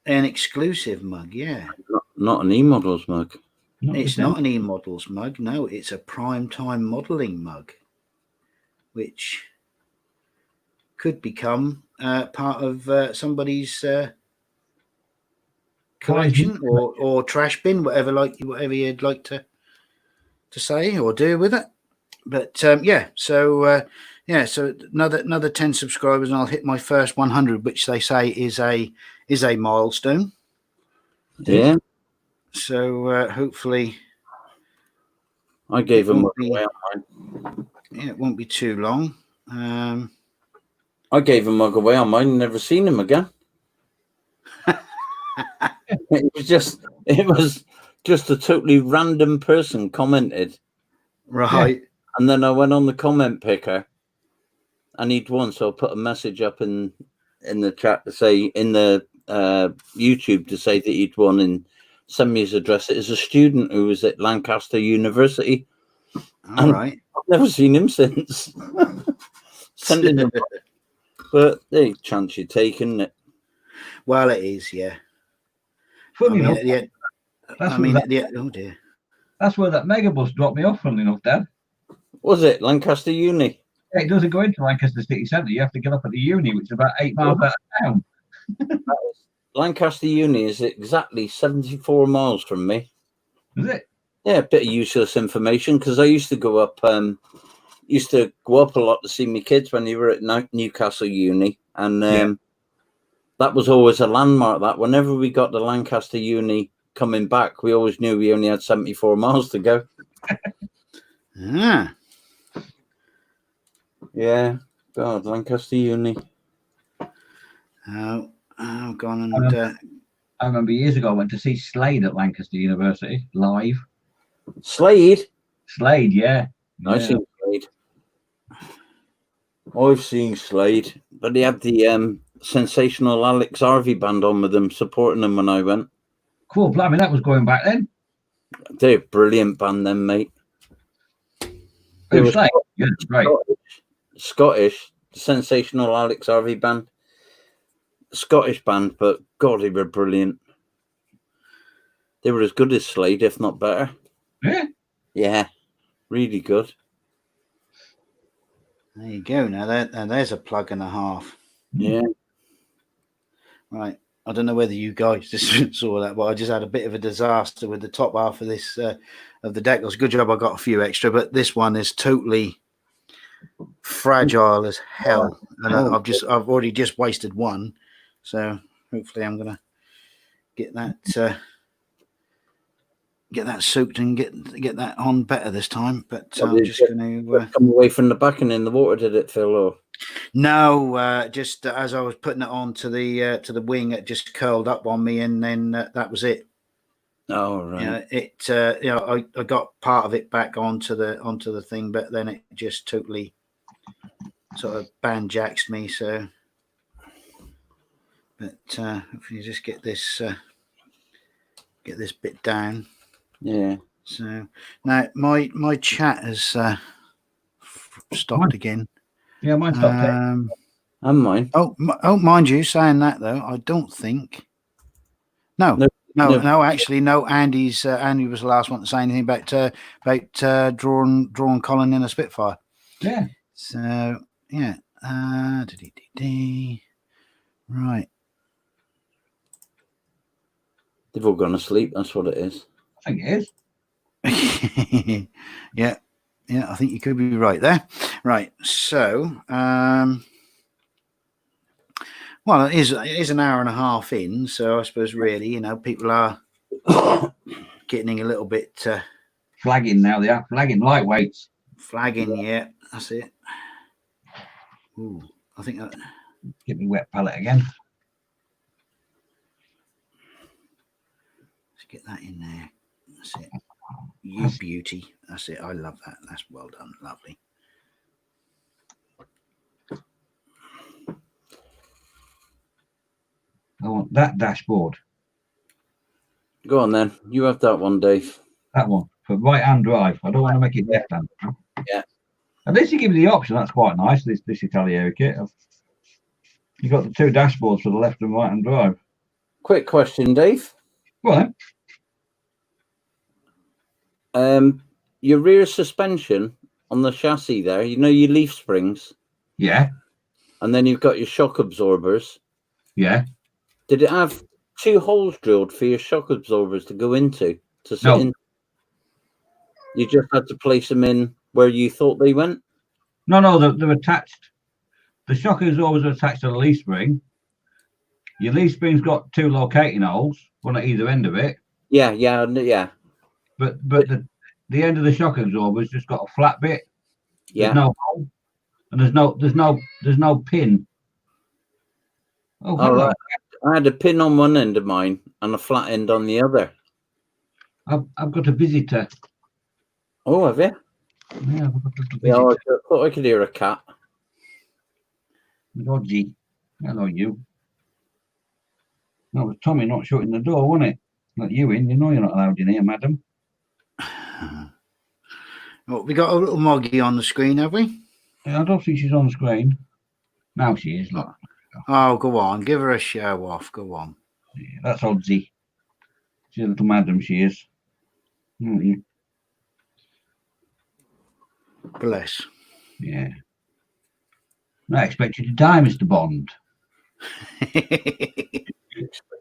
S1: An exclusive mug, yeah.
S3: Not an E-Models mug.
S1: It's not an E-Models mug. No, it's a primetime modelling mug, which could become part of somebody's collection or trash bin, whatever you'd like to say or do with it. But so another 10 subscribers and I'll hit my first 100, which they say is a milestone.
S3: Yeah.
S1: So hopefully
S3: I gave a mug away on mine.
S1: Yeah, it won't be too long.
S3: I gave a mug away on mine and never seen him again. It was just a totally random person commented.
S1: Right.
S3: Yeah. And then I went on the comment picker and he'd won, so I put a message up in the chat to say, in the YouTube, to say that he'd won and send me his address. It is a student who was at Lancaster University.
S1: All right.
S3: I've never seen him since. Sending him, but the chance you're taking it.
S1: Well, it is, yeah.
S2: Oh
S1: dear.
S2: That's where that megabus dropped me off, funnily enough, Dad.
S3: Was it Lancaster Uni?
S2: Yeah, it doesn't go into Lancaster City Centre. You have to get up at the uni, which is about 8 miles out of town.
S3: Lancaster Uni is exactly 74 miles from me.
S2: Is it?
S3: Yeah, a bit of useless information because I used to go up. Used to go up a lot to see my kids when they were at Newcastle Uni, and that was always a landmark. That whenever we got to Lancaster Uni coming back, we always knew we only had 74 miles to go.
S1: Ah.
S3: Yeah, God, Lancaster Uni.
S1: Oh, gone and.
S2: I remember years ago I went to see Slade at Lancaster University live.
S3: Slade?
S2: Slade, yeah.
S3: I've seen Slade. I've seen Slade, but they had the sensational Alex Harvey band on with them, supporting them when I went.
S2: Cool, blimey, that was going back then.
S3: They're a brilliant band, then, mate.
S2: It was Slade, yeah, right.
S3: Scottish, sensational Alex Harvey band. Scottish band, but God, they were brilliant. They were as good as Slade, if not better.
S2: Yeah.
S3: Yeah, really good.
S1: There you go. Now there's a plug and a half.
S3: Yeah.
S1: Right. I don't know whether you guys just saw that, but I just had a bit of a disaster with the top half of this of the deck. It was a good job I got a few extra, but this one is totally fragile as hell, and I've already just wasted one. So hopefully I'm gonna get that soaked and get that on better this time. But I'm just going to
S3: come away from the back and in the water. Did it, Phil? Or?
S1: No, just as I was putting it on to the wing, it just curled up on me, and then that was it.
S3: Oh right.
S1: I got part of it back onto the thing, but then it just totally sort of banjaxed me. So, but if you just get this bit down.
S3: Yeah.
S1: So now my chat has stopped again.
S2: Yeah, mine stopped.
S3: And mine.
S1: Oh, mind you, saying that though, I don't think. No. Actually, no. Andy was the last one to say anything about drawing Colin in a Spitfire.
S2: Yeah.
S1: So yeah. Right.
S3: They've all gone to sleep. That's what it is.
S2: I think it
S1: is. Yeah, I think you could be right there. Right, so well, it is an hour and a half in, so I suppose really, people are getting a little bit
S2: flagging now. They are flagging lightweights.
S1: Flagging, yeah, that's it. Ooh, I think that.
S2: Get me wet palette again.
S1: Let's get that in there. That's it. You beauty. That's it. I love that. That's well done. Lovely.
S2: I want that dashboard.
S3: Go on then. You have that one, Dave.
S2: That one for right-hand drive. I don't want to make it left-hand.
S3: Yeah.
S2: At least you give you the option. That's quite nice. This Italiero kit. You've got the two dashboards for the left and right-hand drive.
S3: Quick question, Dave.
S2: Well,
S3: your rear suspension on the chassis there, your leaf springs.
S2: Yeah.
S3: And then you've got your shock absorbers.
S2: Yeah.
S3: Did it have 2 holes drilled for your shock absorbers to go into to sit in? You just had to place them in where you thought they went?
S2: No, they're attached. The shock absorbers are attached to the leaf spring. Your leaf spring's got 2 locating holes, one at either end of it.
S3: Yeah.
S2: But the end of the shock absorber's just got a flat bit.
S3: Yeah.
S2: There's no hole, and there's no pin. Oh, hello.
S3: Right. I had a pin on one end of mine and a flat end on the other.
S2: I've got a visitor.
S3: Oh, have you?
S2: Yeah, I've got a visitor.
S3: Yeah, I thought I could hear a cat.
S2: Dodgy. Hello, you. That was Tommy not shutting the door, wasn't it? Not you in. You know you're not allowed in here, madam.
S1: Well, we got a little Moggy on the screen, have we?
S2: Yeah, I don't think she's on the screen. Now she is. Look.
S1: Oh, go on. Give her a show off. Go on.
S2: Yeah, that's Oddsy. She's a little madam, she is.
S1: Bless.
S2: Yeah. I expect you to die, Mr. Bond.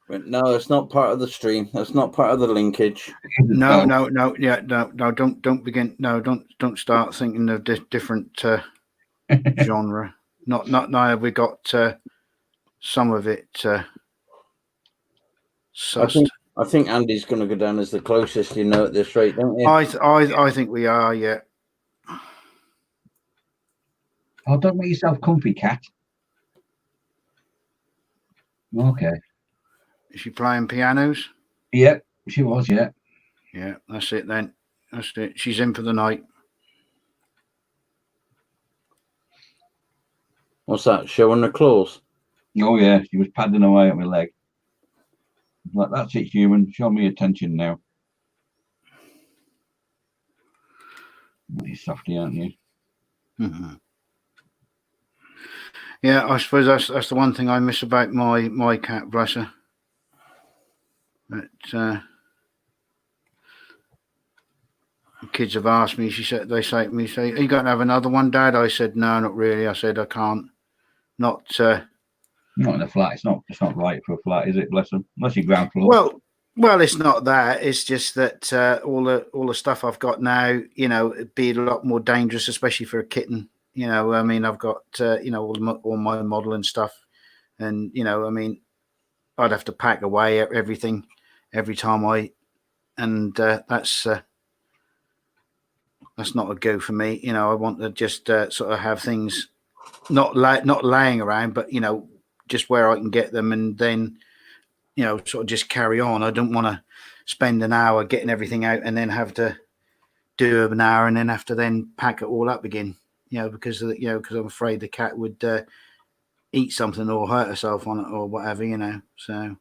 S3: No, it's not part of the stream. That's not part of the linkage.
S1: No, yeah, no, don't begin. No, don't start thinking of different genre. Not now. We got some of it sussed.
S3: I think Andy's going to go down as the closest, at this rate, don't you?
S1: I think we are. Yeah.
S2: Oh, don't make yourself comfy, cat. Okay.
S1: Is she playing pianos?
S2: Yep, she was. Yeah.
S1: Yeah, that's it then. That's it. She's in for the night.
S3: What's that? Showing her claws?
S2: Oh yeah, she was padding away at my leg. Like, that's it, human. Show me attention now. You're softy, aren't you?
S1: Mm-hmm. Yeah, I suppose that's the one thing I miss about my cat, bless her. But kids have asked me. They say to me, "Are you going to have another one, Dad?" I said, "No, not really." I said, "I can't. Not
S2: in a flat. It's not right for a flat, is it? Bless them. Unless you're ground floor.
S1: Well, it's not that. It's just that all the stuff I've got now, it'd be a lot more dangerous, especially for a kitten. I mean, I've got all my modeling stuff, and I'd have to pack away everything every time and that's not a go for me. I want to just sort of have things not laying around, but just where I can get them, and then sort of just carry on. I don't want to spend an hour getting everything out and then have to do an hour and then have to then pack it all up again. Because I'm afraid the cat would eat something or hurt herself on it or whatever. So,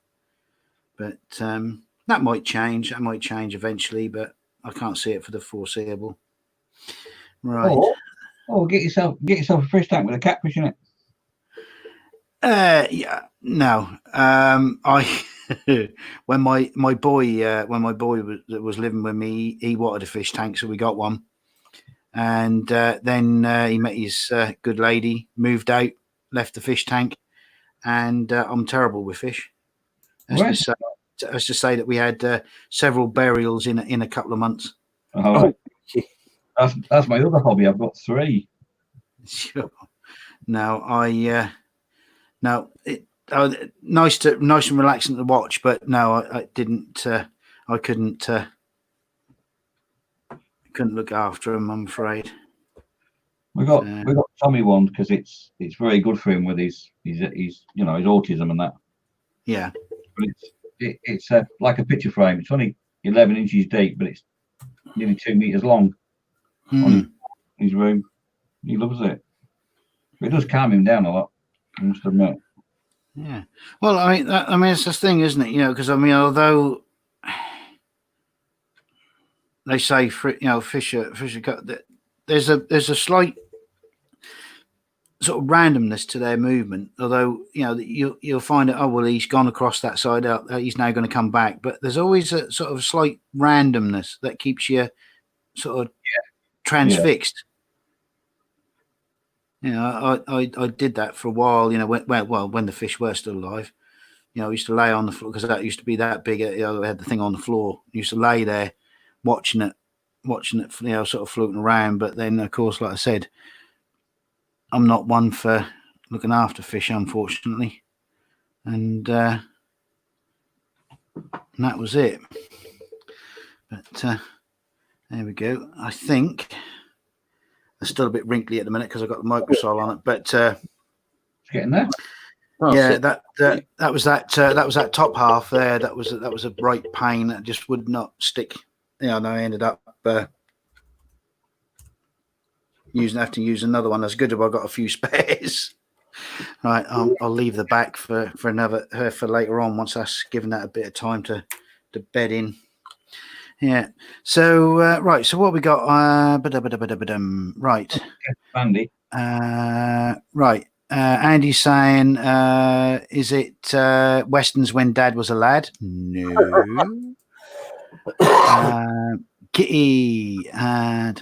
S1: but that might change. That might change eventually, but I can't see it for the foreseeable. Right.
S2: Oh, get yourself a fish tank with a catfish in it.
S1: Yeah, no. I when my boy was living with me, he wanted a fish tank, so we got one. And then he met his good lady, moved out, left the fish tank, and I'm terrible with fish. Let's just say that we had several burials in a couple of months.
S2: Oh, that's my other hobby. I've got 3.
S1: Sure. No, no, nice and relaxing to watch, but no, I didn't. I couldn't look after him, I'm afraid.
S2: We got Tommy one because it's very good for him with his autism and that.
S1: Yeah,
S2: but it's like a picture frame. It's only 11 inches deep, but it's nearly 2 meters long. On his room, he loves it. But it does calm him down a lot, I must admit.
S1: Yeah. Well, I mean, it's the thing, isn't it? Because although they say fish are there's a slight sort of randomness to their movement. Although you'll find it. Oh well, he's gone across that side out. He's now going to come back. But there's always a sort of slight randomness that keeps you sort of transfixed. I did that for a while. When the fish were still alive. I used to lay on the floor because that used to be that big. I had the thing on the floor. I used to lay there, watching it, sort of floating around. But then, of course, like I said, I'm not one for looking after fish, unfortunately, and that was it. But there we go. I think it's still a bit wrinkly at the minute because I've got the microsol on it, but
S2: it's getting there.
S1: Yeah, that was that top half there. That was a bright pain that just would not stick. And I ended up have to use another one. That's good if I've got a few spares. Right, I'll leave the back for later on once that's given that a bit of time to bed in. Yeah. So right. So what we got? Right.
S2: Andy.
S1: Right. Andy's saying, is it Westerns when Dad was a lad? No. Kitty. And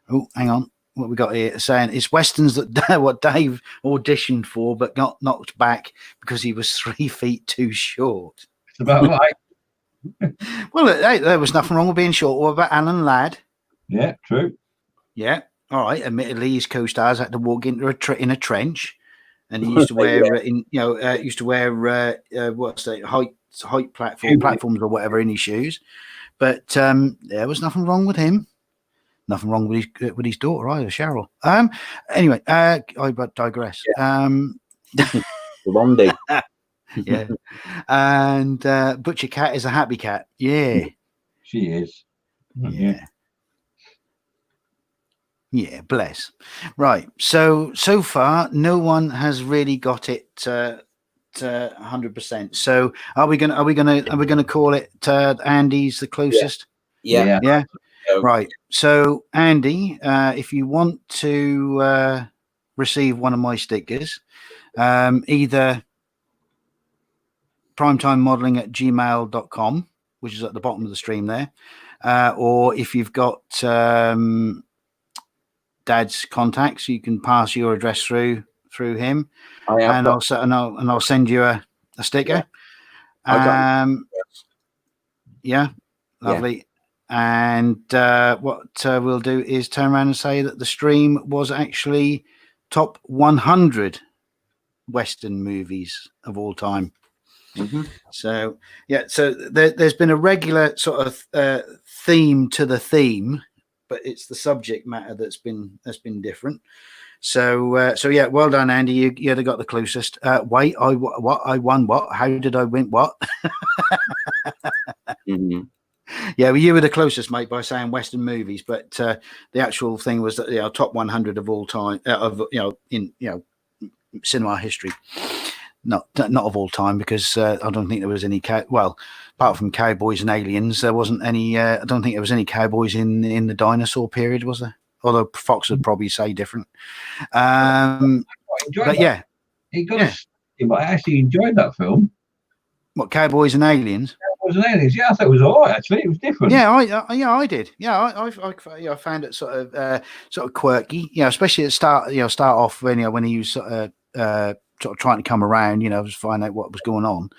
S1: oh, hang on. what we got here saying it's westerns that what Dave auditioned for, but got knocked back because he was 3 feet too short.
S2: It's about right.
S1: Well, hey, there was nothing wrong with being short. What about Alan Ladd?
S2: Yeah, true.
S1: Yeah, all right. Admittedly, his co-stars had to walk into in a trench, and he used to wear what's that height platforms or whatever in his shoes. But there was nothing wrong with him. Nothing wrong with his daughter either, Cheryl. Anyway, I digress.
S3: Yeah. Blondie.
S1: Yeah, and Butcher Cat is a happy cat. Yeah,
S2: She is.
S1: Yeah, bless. Right. So far, no one has really got it 100%. So are we gonna call it Andy's the closest?
S3: Yeah.
S1: Right. So Andy, if you want to receive one of my stickers, either primetimemodeling@gmail.com, which is at the bottom of the stream there, or if you've got Dad's contacts, you can pass your address through him, and I'll send you a sticker. Yeah, lovely. Yeah. And what we'll do is turn around and say that the stream was actually top 100 Western movies of all time.
S3: Mm-hmm.
S1: So yeah, so there's been a regular sort of theme to the theme, but it's the subject matter that's been different. So yeah, well done, Andy. You got the closest. Wait, I won what? How did I win what?
S3: Mm-hmm.
S1: Yeah, well, you were the closest, mate, by saying Western movies, but the actual thing was that top 100 of all time in cinema history. Not of all time, because I don't think there was any apart from cowboys and aliens, there wasn't any. I don't think there was any cowboys in the dinosaur period, was there? Although Fox would probably say different. But yeah,
S2: but I actually enjoyed that film.
S1: What, Cowboys and Aliens?
S2: Cowboys and Aliens. Yeah, I thought it was all right. Actually, it was different.
S1: Yeah, I did. Yeah, I found it sort of quirky. Especially at start off when he was sort of trying to come around. Just find out what was going on.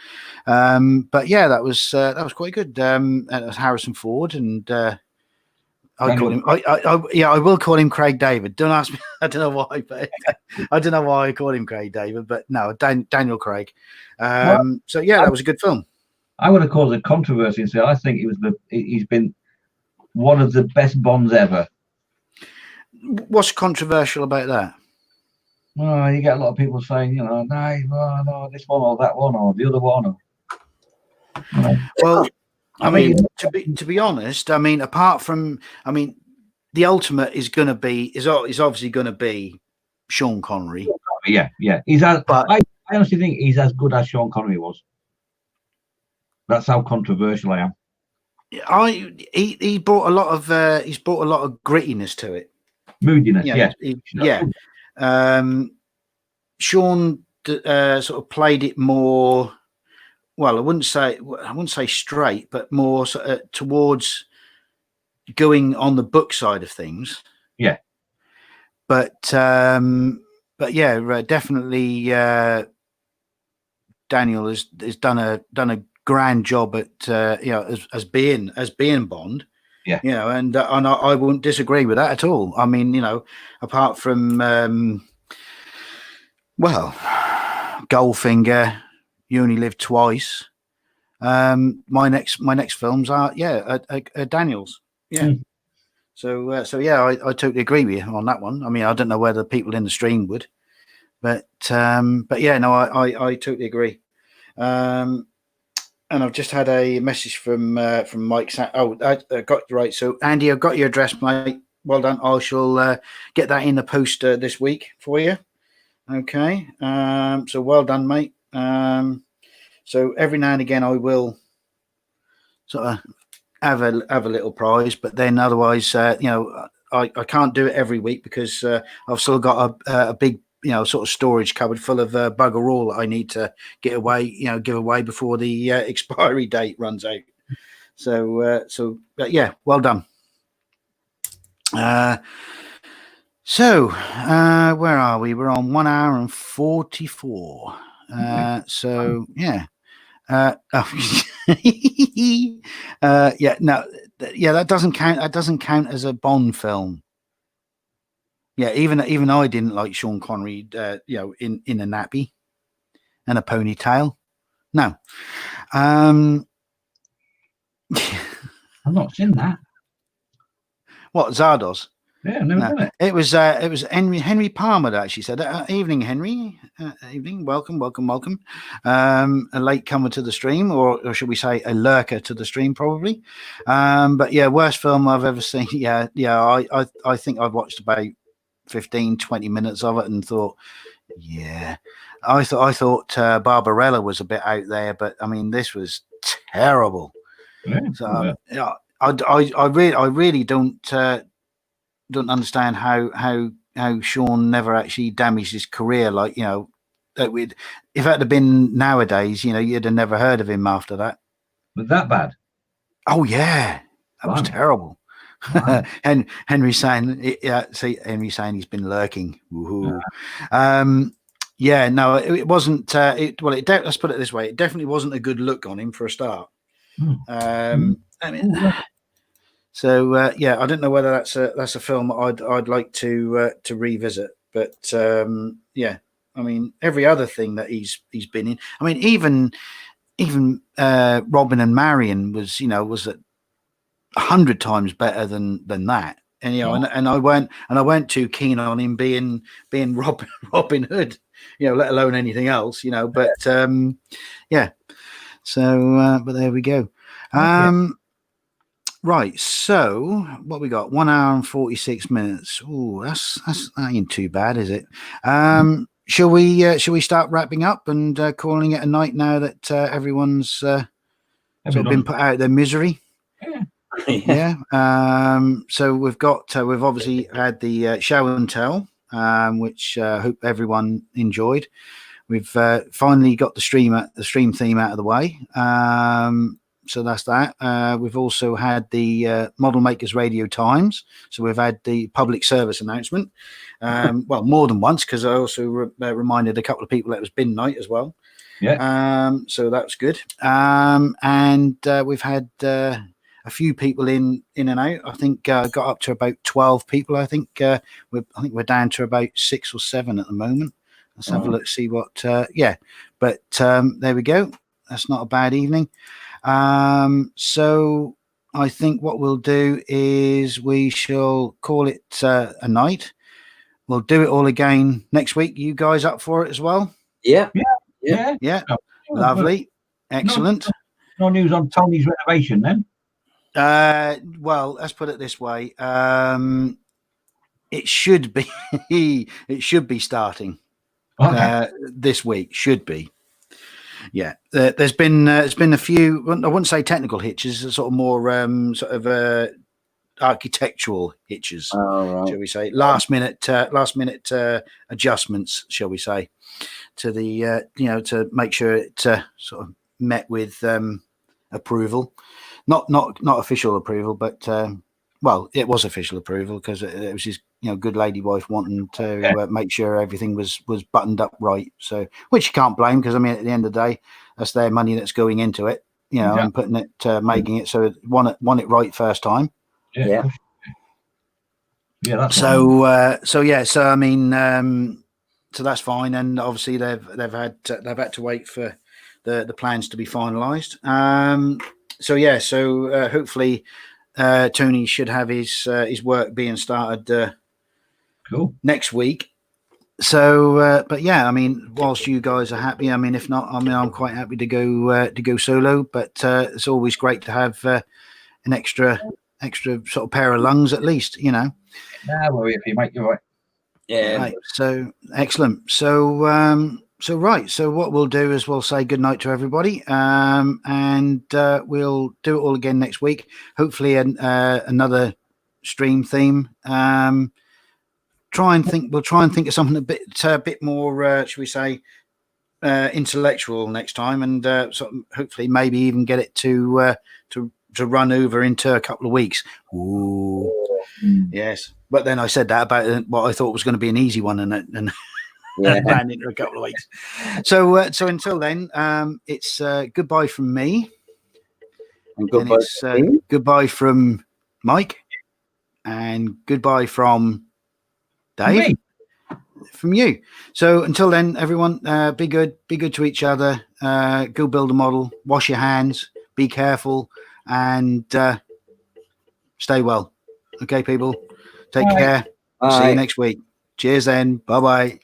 S1: But yeah, that was quite good. And it was Harrison Ford, and I call him. I will call him Craig David. Don't ask me. I don't know why, but I don't know why I call him Craig David. But no, Daniel Craig. So yeah, that was a good film.
S2: I would have caused a controversy and say I think he's been one of the best Bonds ever.
S1: What's controversial about that?
S2: Well, you get a lot of people saying, no, this one or that one or the other one.
S1: Well, I mean, to be honest, I mean, apart from, the ultimate is obviously going to be Sean Connery.
S2: Yeah. I honestly think he's as good as Sean Connery was. That's how controversial I am.
S1: He brought a lot of grittiness to it.
S2: Moodiness,
S1: yeah. Sean sort of played it more. Well, I wouldn't say straight, but more sort of towards going on the book side of things.
S2: Yeah.
S1: But yeah, definitely Daniel has done a grand job at as being Bond.
S2: Yeah.
S1: And I wouldn't disagree with that at all. I mean, apart from Goldfinger, You Only Live Twice. My next films are Daniel's. Yeah.
S2: Mm.
S1: So yeah, I totally agree with you on that one. I mean, I don't know whether people in the stream would, but yeah, no, I totally agree. And I've just had a message from Mike. I got right. So Andy, I've got your address, mate. Well done. I shall get that in the post this week for you. Okay. So well done, mate. So every now and again, I will sort of have a little prize, but then otherwise, I can't do it every week because I've still got a big, sort of storage cupboard full of bugger all that I need to give away before the expiry date runs out. So yeah, well done. So, where are we? We're on 1 hour and 44. So, yeah. Yeah, no, yeah, that doesn't count. That doesn't count as a Bond film. Yeah, even I didn't like Sean Connery, in a nappy and a ponytail. No.
S2: I've not seen that.
S1: What, Zardos?
S2: Yeah, I've never done it.
S1: It was Henry Palmer that actually said, "Evening, Henry. Evening. Welcome. A late comer to the stream, or should we say a lurker to the stream, probably. But yeah, worst film I've ever seen. Yeah. I think I've watched about 15, 20 minutes of it and thought, yeah. I thought Barbarella was a bit out there, but I mean, this was terrible.
S2: Yeah,
S1: So yeah, I really don't understand how Sean never actually damaged his career. Like, if it had been nowadays, you'd have never heard of him after that.
S2: Was that bad?
S1: Oh yeah, that was terrible.
S2: Wow.
S1: And Henry's saying, Henry's saying he's been lurking. Woohoo. Yeah, no, it wasn't. Let's put it this way: it definitely wasn't a good look on him for a start. I mean. So yeah, I don't know whether that's a film I'd like to revisit, but yeah, I mean, every other thing that he's been in. I mean, even Robin and Marion was 100 times better than that. And and I weren't too keen on him being Robin Hood, let alone anything else, But yeah, so but there we go. Right, so what we got? 1 hour and 46 minutes. Oh, that's that ain't too bad, is it? Shall we start wrapping up and calling it a night now that everyone's sort of been put out of their misery? Yeah. So we've obviously had the show and tell, which I hope everyone enjoyed. We've finally got the stream theme out of the way. So that's that. We've also had the Model Makers Radio Times. So we've had the public service announcement. Well, more than once, because I also reminded a couple of people that it was bin night as well.
S2: Yeah.
S1: So that's good. And we've had a few people in and out. I think got up to about 12 people. I think we're down to about 6 or 7 at the moment. Let's have a look, see what. Yeah, but there we go. That's not a bad evening. So I think what we'll do is we shall call it a night. We'll do it all again next week. You guys up for it as well?
S3: Yeah.
S1: Lovely. Excellent.
S2: No news on Tony's renovation then?
S1: Well, let's put it this way. It should be starting this week. Should be. Yeah, there's been a few. I wouldn't say technical hitches, sort of more architectural hitches, shall we say? Last minute adjustments, shall we say, to the to make sure it sort of met with approval, not official approval, but well, it was official approval because it was his good lady wife wanting to make sure everything was buttoned up right. So, which you can't blame, because I mean, at the end of the day, that's their money that's going into it, and putting it, making it so it want it right first time.
S2: Yeah. That's
S1: so I mean, so that's fine, and obviously they've had to wait for the plans to be finalised. So hopefully Tony should have his work being started next week. So but yeah, I mean, whilst you guys are happy, I mean, if not, I mean, I'm quite happy to go solo, but it's always great to have an extra sort of pair of lungs at least,
S2: Yeah, well, if you make your right.
S3: Yeah.
S1: Right, so excellent. So right, so what we'll do is we'll say good night to everybody, and we'll do it all again next week. Hopefully another stream theme. We'll try and think of something a bit more, should we say, intellectual next time, and sort of hopefully maybe even get it to run over into a couple of weeks. Ooh. Yes, but then I said that about what I thought was going to be an easy one, and
S3: Yeah.
S1: ran into a couple of weeks. So so until then, it's goodbye from me,
S3: And
S1: and
S3: goodbye.
S1: it's goodbye from Mike, and goodbye from Dave.
S2: Me.
S1: From you. So until then, everyone, be good to each other. Go build a model, wash your hands, be careful, and stay well. Okay, people, take care. See you next week. Cheers then. Bye bye.